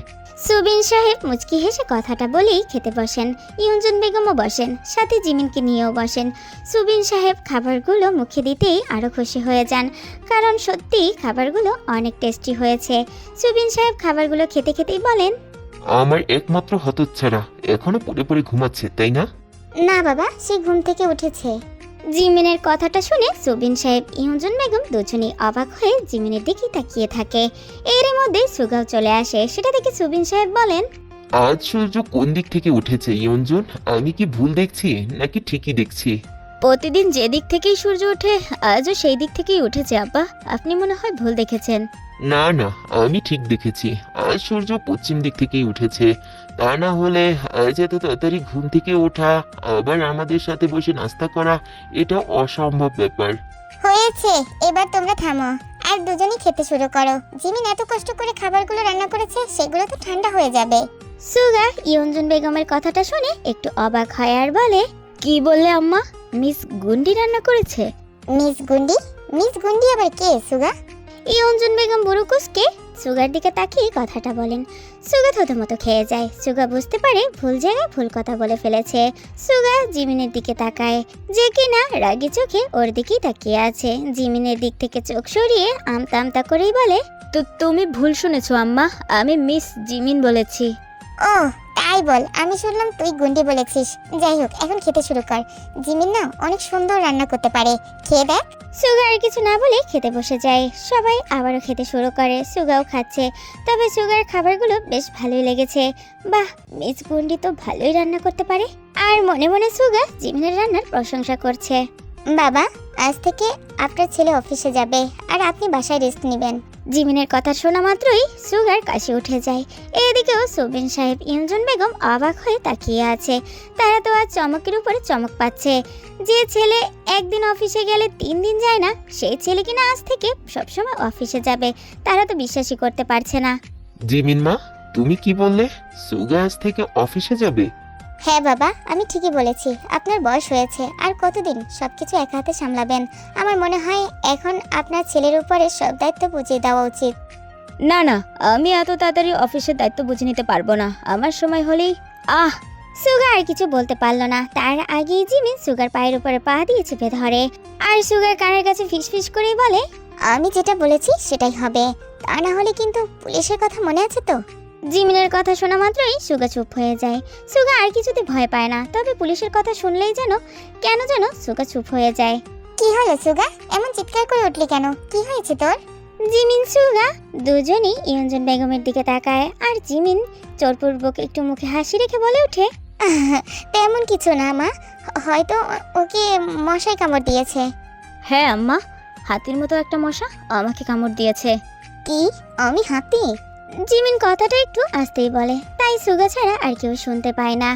সুবিন সাহেব মুচকি হেসে কথাটা বলেই খেতে বসেন। ইউনজন বেগমও বসেন, সাথে জিমিনকে নিয়েও বসেন। সুবিন সাহেব খাবারগুলো মুখে দিতেই আরো খুশি হয়ে যান, কারণ সত্যি খাবারগুলো অনেক টেস্টি হয়েছে। সুবিন সাহেব খাবারগুলো খেতে খেতেই বলেন, আমার একমাত্র হতচ্ছাড়া এখনো পড়ে পড়ে ঘুমাচ্ছে তাই না? না বাবা, সে ঘুম থেকে উঠেছে। জিমিনের কথাটা শুনে সুবিন সাহেব ইউনজন বেগম দুজনেই অবাক হয়ে জিমিনের দিকে তাকিয়ে থাকে। এর মধ্যে সুগাও চলে আসে, সেটা দেখে সুবিন সাহেব বলেন, আজ সূর্য কোন দিক থেকে উঠেছে ইয়ঞ্জন? আমি কি ভুল দেখছি নাকি ঠিকই দেখছি? প্রতিদিন যে দিক থেকেই সূর্য ওঠে আজও সেই দিক থেকেই উঠেছে আব্বা। আপনি মনে হয় ভুল দেখেছেন। না না, আমি ঠিক দেখেছি। আজ সূর্য পশ্চিম দিক থেকেই উঠেছে। তা না হলে আজ এত তাড়াতাড়ি ঘুম থেকে ওঠা, আবার আমাদের সাথে বসে নাস্তা করা, এটা অসম্ভব ব্যাপার। হয়েছে, এবার তোমরা থামো আর দুজনেই খেতে শুরু করো। জিমিন এত কষ্ট করে খাবারগুলো রান্না করেছে, সেগুলো তো ঠান্ডা হয়ে যাবে। সুগা ইয়ঞ্জন বেগমের কথাটা শুনে একটু অবাক হয় আর বলে, কি বললে আম্মা? মিস গুন্ডি রান্না করেছে? মিস গুন্ডি? মিস গুন্ডি আবার কে সুগা? ইয়ঞ্জন বেগম বুড়ুকুসকে সুগার দিকে তাকিয়ে কথাটা বলেন। সুগা থতমত খেয়ে যায়। সুগা বুঝতে পারে ভুল জায়গায় ভুল কথা বলে ফেলেছে। সুগা জিমিনের দিকে তাকায়, যে কিনা রাগী চোখে ওর দিকেই তাকিয়ে আছে। জিমিনের দিক থেকে চোখ সরিয়ে আমতা আমতা করেই বলে, তো তুমি ভুল শুনেছো আম্মা, আমি মিস জিমিন বলেছি। ও তাই বল, আমি শুনলাম তুই গুন্ডি বলেছিস। যাই হোক, এখন খেতে শুরু কর। জিমিন না অনেক সুন্দর রান্না করতে পারে, খেয়ে দেখ। সুগা আর কিছু না বলে খেতে বসে যায়। সবাই আবারও খেতে শুরু করে। সুগাও খাচ্ছে, তবে সুগার খাবারগুলো বেশ ভালোই লেগেছে। বাহ, মিস গুন্ডি তো ভালোই রান্না করতে পারে। আর মনে মনে সুগা জিমিনের রান্নার প্রশংসা করছে। বাবা, আজ থেকে আপনার ছেলে অফিসে যাবে আর আপনি বাসায় রেস্ট নেবেন। জিমিনের কথা শোনা মাত্রই সুগার কাশি উঠে যায়। এদিকেও সুবিন সাহেব ইয়ঞ্জন বেগম অবাক হয়ে তাকিয়ে আছে। তারা তো আজ চমকের উপরে চমক পাচ্ছে। যে ছেলে একদিন অফিসে গেলে 3 দিন যায় না, সেই ছেলে কিনা আজ থেকে সবসময় অফিসে যাবে, তারা তো বিশ্বাসই করতে পারছে না। জিমিন মা, তুমি কি বললে? সুগা আজ থেকে অফিসে যাবে? হ্যাঁ বাবা, আমি ঠিকই বলেছি। আপনার বয়স হয়েছে, আর কতদিন সবকিছু একা হাতে সামলাবেন? আমার মনে হয় এখন আপনার ছেলের উপরে সব দায়িত্ব বুঝিয়ে দেওয়া উচিত। না না, আমি এত তাড়াতাড়ি অফিসের দায়িত্ব বুঝে নিতে পারবো না। আমার সময় হলেই সুগা আর কিছু বলতে পারলো না। তার আগেই জিমিন সুগার পায়ের উপরে পা দিয়ে চেপে ধরে আর সুগার কানের কাছে ফিসফিস করেই বলে, আমি যেটা বলেছি সেটাই হবে, তা না হলে কিন্তু পুলিশের কথা মনে আছে তো? জিমিনের কথা শোনা মাত্রই সুগা চুপ হয়ে যায়। সুগা আর কিছুতে ভয় পায় না, তবে পুলিশের কথা শুনলেই কেন যেন সুগা চুপ হয়ে যায়। কি হলো সুগা, এমন চিৎকার করে উঠলি কেন? কি হয়েছে তোর? জিমিন সুগা দুজনই ইয়ঞ্জন বেগমের দিকে তাকায় আর জিমিন চোরপূর্বক একটু মুখে হাসি রেখে বলে ওঠে, তেমন কিছু না মা, হয়তো ওকে মশাই কামড় দিয়েছে। হ্যাঁ আম্মা, হাতির মতো একটা মশা আমাকে কামড় দিয়েছে। কি? আমি হাতি? জিমিন কথাটা একটু আস্তেই বলে, তাই সুগা ছাড়া আর কেউ শুনতে পায় না।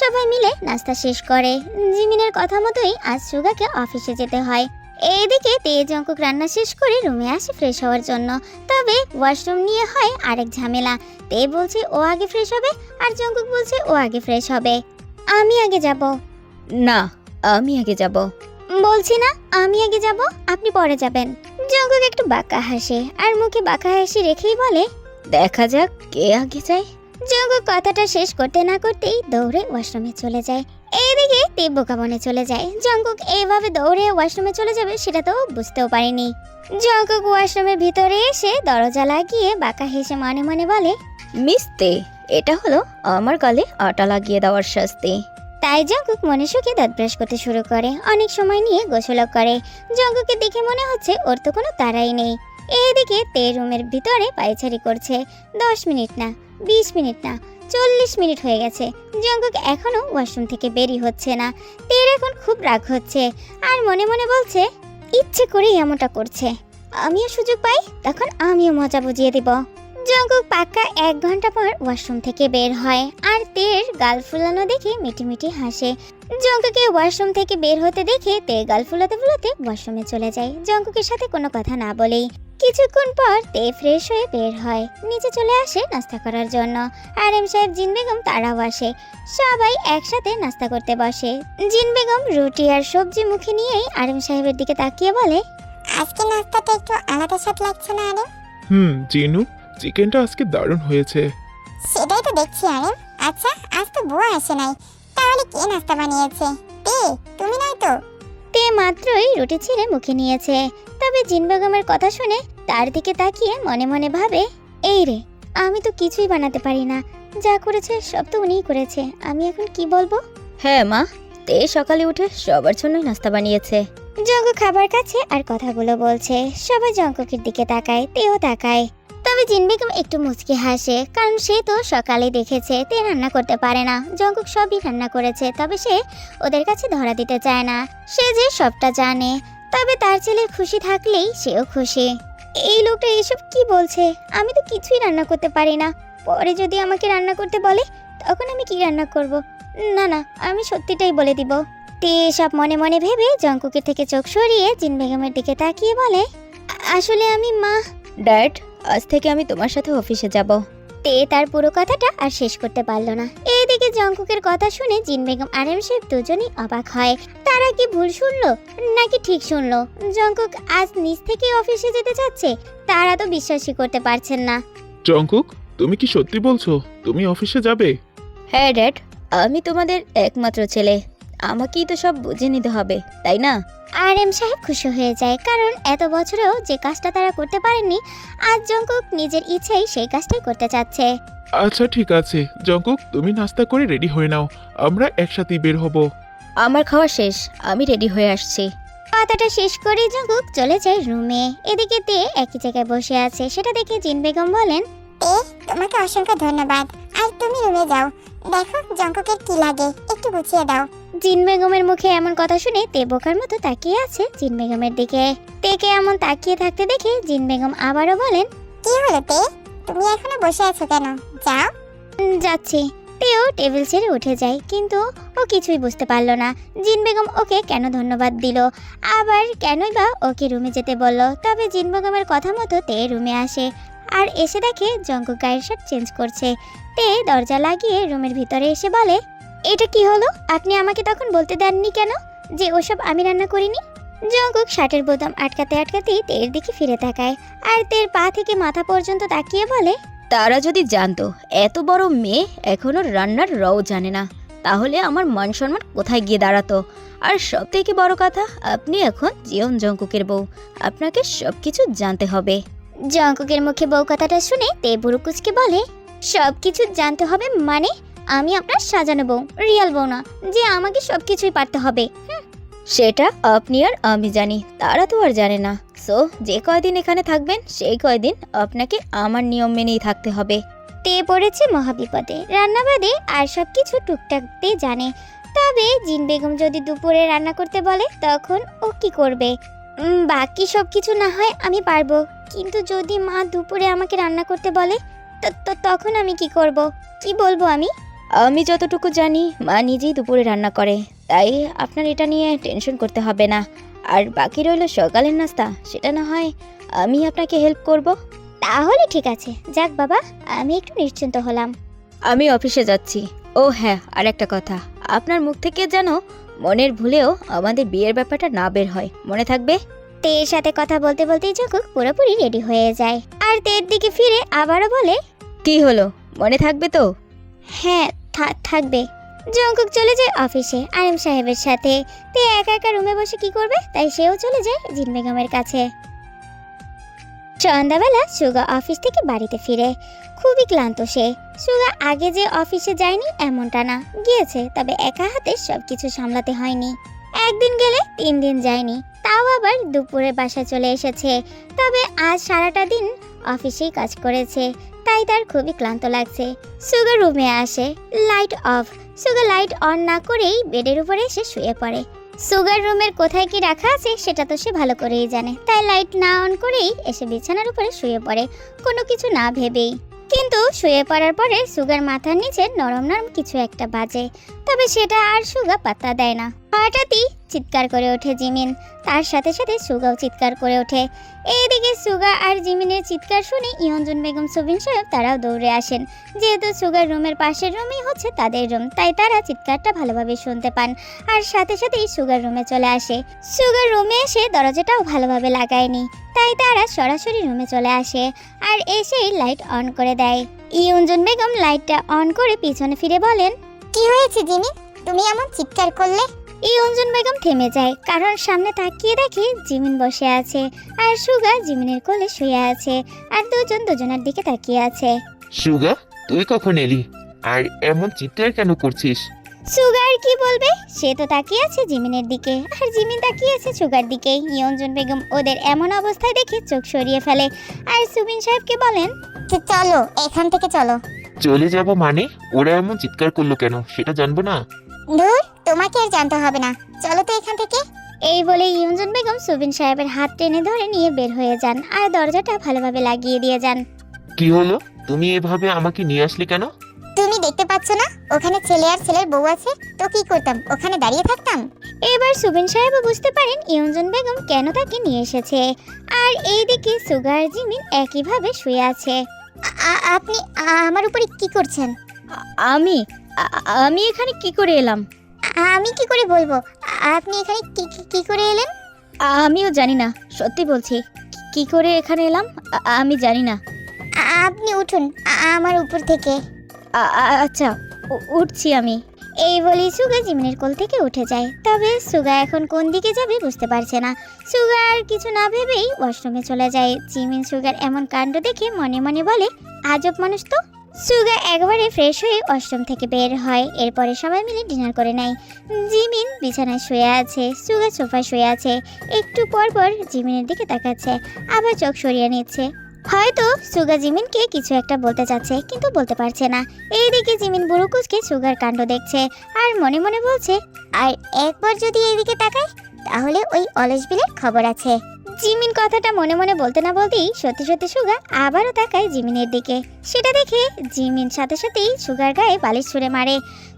সবাই মিলে নাস্তা শেষ করে। জিমিনের কথা মতোই আজ সুগাকে অফিসে যেতে হয়। এইদিকে তেজ অঙ্কুক রান্না শেষ করে রুমে আসে ফ্রেশ হওয়ার জন্য। তবে ওয়াশরুম নিয়ে হয় আরেক ঝামেলা। তে বলছে ও আগে ফ্রেশ হবে আর জঙ্কুক বলছে ও আগে ফ্রেশ হবে। আমি আগে যাব। না, আমি আগে যাব। বলছি না আমি আগে যাব, আপনি পরে যাবেন। জঙ্কুক একটু বাঁকা হাসে আর মুখে বাঁকা হাসি রেখেই বলে, দেখা যাক কে আগে যায়। জঙ্কুক কথাটা শেষ করতে না করতেই দৌড়ে ওয়াশরুমে চলে যায়। এইদিকে তে বোকা বনে চলে যায়। জঙ্কুক এইভাবে দৌড়ে ওয়াশরুমে চলে যাবে সেটা তো বুঝতেও পারেনি। জঙ্কুক ওয়াশরুমের ভিতরে এসে দরজা লাগিয়ে বাঁকা হেসে মনে মনে বলে, মিস্তে, এটা হলো আমার গালে আটা লাগিয়ে দেওয়ার শাস্তি। তাই জঙ্কুক মনে সুখে দাঁত ব্রাশ করতে শুরু করে। অনেক সময় নিয়ে গোসল করে। জঙ্কুকে দেখে মনে হচ্ছে ওর তো কোনো তাড়াই নেই। এইদিকে তে রুমের ভিতরে পায়চারি করছে। 10 মিনিট না, 20 মিনিট না, 40 মিনিট হয়ে গেছে। জঙ্কুক এখনো ওয়াশরুম থেকে বেরিয়ে হচ্ছে না। তের এখন খুব রাগ হচ্ছে আর মনে মনে বলছে, ইচ্ছে করেই এমনটা করছে। আমিও সুযোগ পাই তখন আমিও মজা বুঝিয়ে দিব। জঙ্কুক পাক্কা 1 ঘন্টা পর ওয়াশরুম থেকে বের হয় আর তের গাল ফুলানো দেখে মিটিমিটি হাসে। জঙ্কুকে ওয়াশরুম থেকে বের হতে দেখে তে গাল ফুলাতে ফুলাতে ওয়াশরুমে চলে যায়, জঙ্কুকের সাথে কোনো কথা না বলেই। কিছুক্ষণ পর তে ফ্রেশ হয়ে বের হয়, নিচে চলে আসে নাস্তা করার জন্য। আরএম সাহেব, জিন বেগম তারাও আসে। সবাই একসাথে নাস্তা করতে বসে। জিন বেগম রুটি আর সবজি মুখে নিয়েই আরএম সাহেবের দিকে তাকিয়ে বলে, আজকে নাস্তাটা একটু আলাদা স্বাদ লাগছে না আরে? জিনু, চিকেনটা আজকে দারুণ হয়েছে। সেটাই তো দেখছি আরে। আচ্ছা, আজ তো বুয়া আসে নাই, তাহলে কে নাস্তা বানিয়েছে? তে, তুমি নয় তো? তে মাত্রই রুটি ছিঁড়ে মুখে নিয়েছে। তবে জিন বেগমের কথা শুনে তার দিকে তাকিয়ে মনে মনে ভাবে, এই রে, আমি তো কিছুই বানাতে পারি না, যা করেছে সব তো উনিই করেছে, আমি এখন কি বলবো? হ্যাঁ মা, তে সকালে উঠে সবার জন্যই নাস্তা বানিয়েছে। জঙ্কুক খাবার কাছে আর কথাগুলো বলছে। সবাই জঙ্কুকের দিকে তাকায়, তেও তাকায়। তবে তবে জিন বেগম একটু মুচকি হাসে, কারণ সে তো সকালে দেখেছে তে রান্না করতে পারে না। জঙ্কুক সবই রান্না করেছে, তবে সে ওদের কাছে ধরা দিতে চায় না। সে যে সবটা জানে, তবে তার ছেলের খুশি থাকলেই সেও খুশি। এই লোকটা এসব কি বলছে? আমি তো কিছুই রান্না করতে পারি না। পরে যদি আমাকে রান্না করতে বলে তখন আমি কি রান্না করব? না না, আমি সত্যিটাই বলে দিব। তে সব মনে মনে ভেবে জঙ্কুকের থেকে চোখ সরিয়ে জিন বেগমের দিকে তাকিয়ে বলে, আসলে আমি মা। ড্যাড, আজ থেকে আমি তোমার সাথে অফিসে যাব। তে তার পুরো কথাটা আর শেষ করতে পারল না। এইদিকে জঙ্কুকের কথা শুনে জিন বেগম আর এম সাহেব দুজনেই অবাক হয়। তারা কি ভুল শুনলো নাকি ঠিক শুনলো? জঙ্কুক আজ নিজ থেকে অফিসে যেতে চাচ্ছে, তারা তো বিশ্বাসই করতে পারছেন না। জঙ্কুক, তুমি কি সত্যি বলছো তুমি অফিসে যাবে? হ্যাঁ ড্যাড, আমি তোমাদের একমাত্র ছেলে, আমাকেই তো সব বুঝে নিতে হবে, তাই না? আর এম সাহেব খুশি হয়ে যায়, কারণ এত বছরেও যে কাজটা তারা করতে পারেননি, আজ জঙ্কুক নিজের ইচ্ছেই সেই কাজটাই করতে চাচ্ছে। আচ্ছা ঠিক আছে জঙ্কুক, তুমি নাস্তা করে রেডি হয়ে নাও, আমরা একসাথেই বের হব। আমার খাওয়া শেষ, আমি রেডি হয়ে আসছি। কথাটা শেষ করে জঙ্কুক চলে যায় রুমে। এদিকে তে একই জায়গায় বসে আছে, সেটা দেখে জিন বেগম বলেন, তে তোমাকে অসংখ্য ধন্যবাদ। আর তুমি রুমে যাও, দেখো জঙ্কুকের কি লাগে, একটু গুছিয়ে দাও। জিন বেগমের মুখে এমন কথা শুনে তে বোকার মতো তাকিয়ে আছে জিন বেগমের দিকে। তেকে এমন তাকিয়ে থাকতে দেখে জিন বেগম আবারও বলেন, কি হলো তে, তুমি এখনো বসে আছো কেন? যাও। যাচ্ছি। তেও টেবিল ছেড়ে উঠে যায়, কিন্তু ও কিছুই বুঝতে পারলো না জিন বেগম ওকে কেন ধন্যবাদ দিল, আবার কেনই বা ওকে রুমে যেতে বলল। তবে জিন বেগমের কথা মতো তে রুমে আসে আর এসে দেখে জঙ্কুক গায়ের শার্ট চেঞ্জ করছে। তে দরজা লাগিয়ে রুমের ভিতরে এসে বলে, এটা কি হলো? আপনি আমাকে তখন বলতে দেননি কেন যে ওসব আমি রান্না করিনি? জঙ্কুক শার্টের বোতাম আটকাতে আটকাতেই তের দিকে ফিরে তাকায় আর তের পা থেকে মাথা পর্যন্ত তাকিয়ে বলে, তারা যদি জানতো এত বড় মেয়ে এখনো রান্নার রও জানে না, তাহলে আমার মান সম্মান কোথায় গিয়ে দাঁড়াতো। আর সব থেকে বড় কথা, আপনি এখন জিয়ন জঙ্কুকের বউ, আপনাকে সবকিছু জানতে হবে। জঙ্কুকের মুখে বউ কথাটা শুনে তে বুড়ো কুচকে বলে, সবকিছু জানতে হবে মানে? আমি আপনার সাজানো বউ, রিয়াল বউ না যে আমাকে সবকিছুই পারতে হবে। সেটা আপনি আর আমি জানি, তারা তো আর জানে না। সো যে কয়দিন এখানে থাকবেন সেই কয়দিন আপনাকে আমার নিয়ম মেনেই থাকতে হবে। তে পড়েছে মহাবিপদে, রান্না বাদে আর সবকিছু টুকটাকতে জানে। তবে জিন বেগম যদি দুপুরে রান্না করতে বলে তখন ও কি করবে? বাকি সবকিছু না হয় আমি পারবো, কিন্তু যদি মা দুপুরে আমাকে রান্না করতে বলে তখন আমি কি করব? কি বলবো আমি? আমি যতটুকু জানি মা নিজেই দুপুরে রান্না করে, তাই আপনার এটা নিয়ে টেনশন করতে হবে না। আর বাকি রইল সকালের নাস্তা, সেটা না হয় আমি আপনাকে হেল্প করব। তাহলে ঠিক আছে, যাক বাবা, আমি একটু নিশ্চিন্ত হলাম। আমি অফিসে যাচ্ছি। ও হ্যাঁ, আর একটা কথা, আপনার মুখ থেকে যেন মনের ভুলেও আমাদের বিয়ের ব্যাপারটা না বের হয়, মনে থাকবে? তের সাথে কথা বলতে বলতেই জঙ্কুক পুরোপুরি রেডি হয়ে যায় আর তের দিকে ফিরে আবারও বলে, কি হলো, মনে থাকবে তো? হ্যাঁ থাকবে। জঙ্কুক চলে যায় অফিসে আরিম সাহেবের সাথে। তে একা একা রুমে বসে কি করবে, তাই সেও চলে যায় জিন বেগমের কাছে। সন্ধ্যাবেলা সুগা অফিস থেকে বাড়িতে ফিরে, খুবই ক্লান্ত সে। সুগা আগে যে অফিসে যায়নি এমনটা না, গিয়েছে, তবে একা হাতে সবকিছু সামলাতে হয়নি। একদিন গেলে 3 দিন যায়নি, তাও আবার দুপুরে বাসায় চলে এসেছে। তবে আজ সারাটা দিন অফিসেই কাজ করেছে, তাই তার খুবই ক্লান্ত লাগছে। সুগা রুমে আসে, লাইট অফ। সুগা লাইট অন না করেই বেডের উপরে এসে শুয়ে পড়ে। সুগার রুমের কোথায় কি রাখা আছে সেটা তো সে ভালো করেই জানে, তাই লাইট না অন করেই এসে বিছানার উপরে শুয়ে পড়ে, কোনো কিছু না ভেবেই। কিন্তু শুয়ে পড়ার পরে সুগার মাথার নিচে নরম নরম কিছু একটা বাজে, তবে সেটা আর সুগা পাত্তা দেয় না। হঠাৎই চিৎকার করে ওঠে জিমিন, তার সাথে সাথে সুগাও চিৎকার করে ওঠে। এইদিকে সুগা আর জিমিনের চিৎকার শুনে ইয়ঞ্জন বেগম সুবিন সাহেব তারাও দৌড়ে আসেন। যেহেতু সুগার রুমের পাশের রুমই হচ্ছে তাদের রুম, তাই তারা চিৎকারটা ভালোভাবে শুনতে পান আর সাথে সাথেই সুগার রুমে চলে আসে। সুগার রুমে এসে দরজাটাও ভালোভাবে লাগায়নি, তাই তারা সরাসরি রুমে চলে আসে আর এসেই লাইট অন করে দেয়। ইয়ঞ্জন বেগম লাইটটা অন করে পিছনে ফিরে বলেন, কি হয়েছে জিমি, তুমি এমন চিৎকার করলে? ইয়ঞ্জন বেগম থেমে যায়, কারণ সামনে তাকিয়ে দেখে জিমিন বসে আছে আর সুগা জিমিনের কোলে শুয়ে আছে আর দুজন দুজনের দিকে তাকিয়ে আছে। সুগা, তুই কখন এলি আর এমন চিৎকার কেন করছিস? সুগার কি বলবে? সে তো তাকিয়ে আছে জিমিনের দিকে, আর জিমিন তাকিয়ে আছে সুগার দিকে। ইয়ঞ্জন বেগম ওদের এমন অবস্থায় দেখে চোখ সরিয়ে ফেলে আর সুবিন সাহেবকে বলেন, চলো এখান থেকে চলো। চলে যাব মানে? ওরা এমন চিৎকার করলো কেন সেটা জানবো না? ধুর, তোমাকে আর জানতে হবে না, চলো তো এখান থেকে। এই বলে ইয়ঞ্জন বেগম সুবিন সাহেবের হাত টেনে ধরে নিয়ে বের হয়ে যান আর দরজাটা ভালোভাবে লাগিয়ে দিয়ে যান। কি হলো? তুমি এভাবে আমাকে নিয়ে আসলে কেন? তুমি দেখতে পাচ্ছ না ওখানে ছেলে আর ছেলের বউ আছে? তো কি করতাম, ওখানে দাঁড়িয়ে থাকতাম? এবার সুবিন সাহেবও বুঝতে পারেন ইয়ঞ্জন বেগম কেন তাকে নিয়ে এসেছে। আর এইদিকে সুগার জিমিন একইভাবে শুয়ে আছে। আপনি আমার উপরে কি করছেন? আমি আমি এখানে কি করে এলাম? আমি কি করে বলবো? আপনি এখানে কি করে এলেন? আমিও জানি না, সত্যি বলছি। কি করে এখানে এলাম আমি জানি না। আপনি উঠুন আমার উপর থেকে। আচ্ছা, উঠছি আমি। এই বলেই সুগা জিমিনের কোল থেকে উঠে যায়। তবে সুগা এখন কোন দিকে যাবে বুঝতে পারছে না। সুগা আর কিছু না ভেবেই ওয়াশরুমে চলে যায়। জিমিন সুগার এমন কাণ্ড দেখে মনে মনে বলে, আজব মানুষ তো। সুগা একবারে ফ্রেশ হয়ে ওয়াশরুম থেকে বের হয়। এরপরে সবাই মিলে ডিনার করে নেয়। জিমিন বিছানায় শুয়ে আছে, সুগা সোফায় শুয়ে আছে। একটু পর পর জিমিনের দিকে তাকাচ্ছে, আবার চোখ সরিয়ে নিচ্ছে। হয়তো সুগা জিমিনকে কিছু একটা বলতে চাচ্ছে, কিন্তু বলতে পারছে না। এইদিকে জিমিন বুড়ো কুচকে সুগার কাণ্ড দেখছে আর মনে মনে বলছে, আর একবার যদি এইদিকে তাকাই তাহলে ওই অলস বিলের খবর আছে। জিমিন কথাটা মনে মনে বলতে না বলতেই সত্যি সত্যি সুগা আবারও তাকায় জিমিনের দিকে। সেটা দেখে জিমিন সাথে সাথেই সুগার গায়ে বালিশ ছুঁড়ে মারে।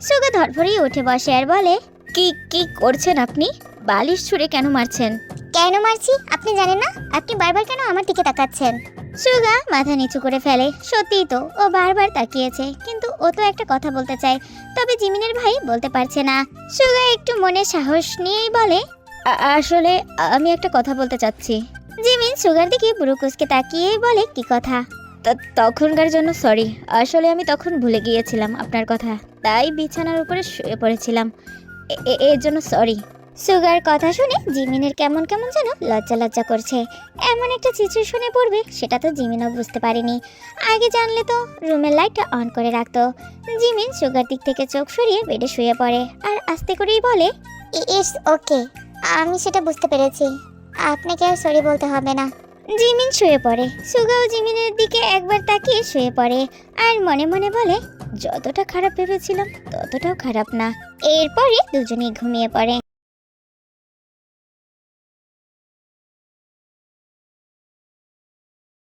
সুগা ধরফরিয়ে উঠে বসে আর বলে, কি কি করছেন আপনি? বালিশ ছুঁড়ে কেন মারছেন? কেন মারছি আপনি জানেন না? আপনি বারবার কেন আমার দিকে তাকাচ্ছেন? সুগা মাথা নিচু করে ফেলে। সত্যিই তো, ও বারবার তাকিয়েছে, কিন্তু ও তো একটা কথা বলতে চায়, তবে জিমিনের ভাই বলতে পারছে না। সুগা একটু মনে সাহস নিয়েই বলে, আসলে আমি একটা কথা বলতে চাচ্ছি। জিমিন সুগার দিকে বুড়ো কুচকে তাকিয়ে বলে, কি কথা? তখনকার জন্য সরি। আসলে আমি তখন ভুলে গিয়েছিলাম আপনার কথা, তাই বিছানার উপরে শুয়ে পড়েছিলাম। এর জন্য সরি। সুগার কথা শুনে জিমিনের কেমন কেমন যেন লজ্জা লজ্জা করছে। এমন একটা সিচুয়েশনে পড়বে সেটা তো জিমিনও বুঝতে পারেনি। আগে জানলে তো রুমের লাইটটা অন করে রাখতো। জিমিন সুগার দিক থেকে চোখ সরিয়ে বেডে শুয়ে পড়ে আর আস্তে করেই বলে, ইটস ওকে, আমি সেটা বুঝতে পেরেছি, আপনাকে আর সরি বলতে হবে না। জিমিন শুয়ে পড়ে। সুগাও জিমিনের দিকে একবার তাকিয়ে শুয়ে পড়ে আর মনে মনে বলে, যতটা খারাপ ভেবেছিলাম ততটাও খারাপ না। এরপরে দুজনেই ঘুমিয়ে পড়ে।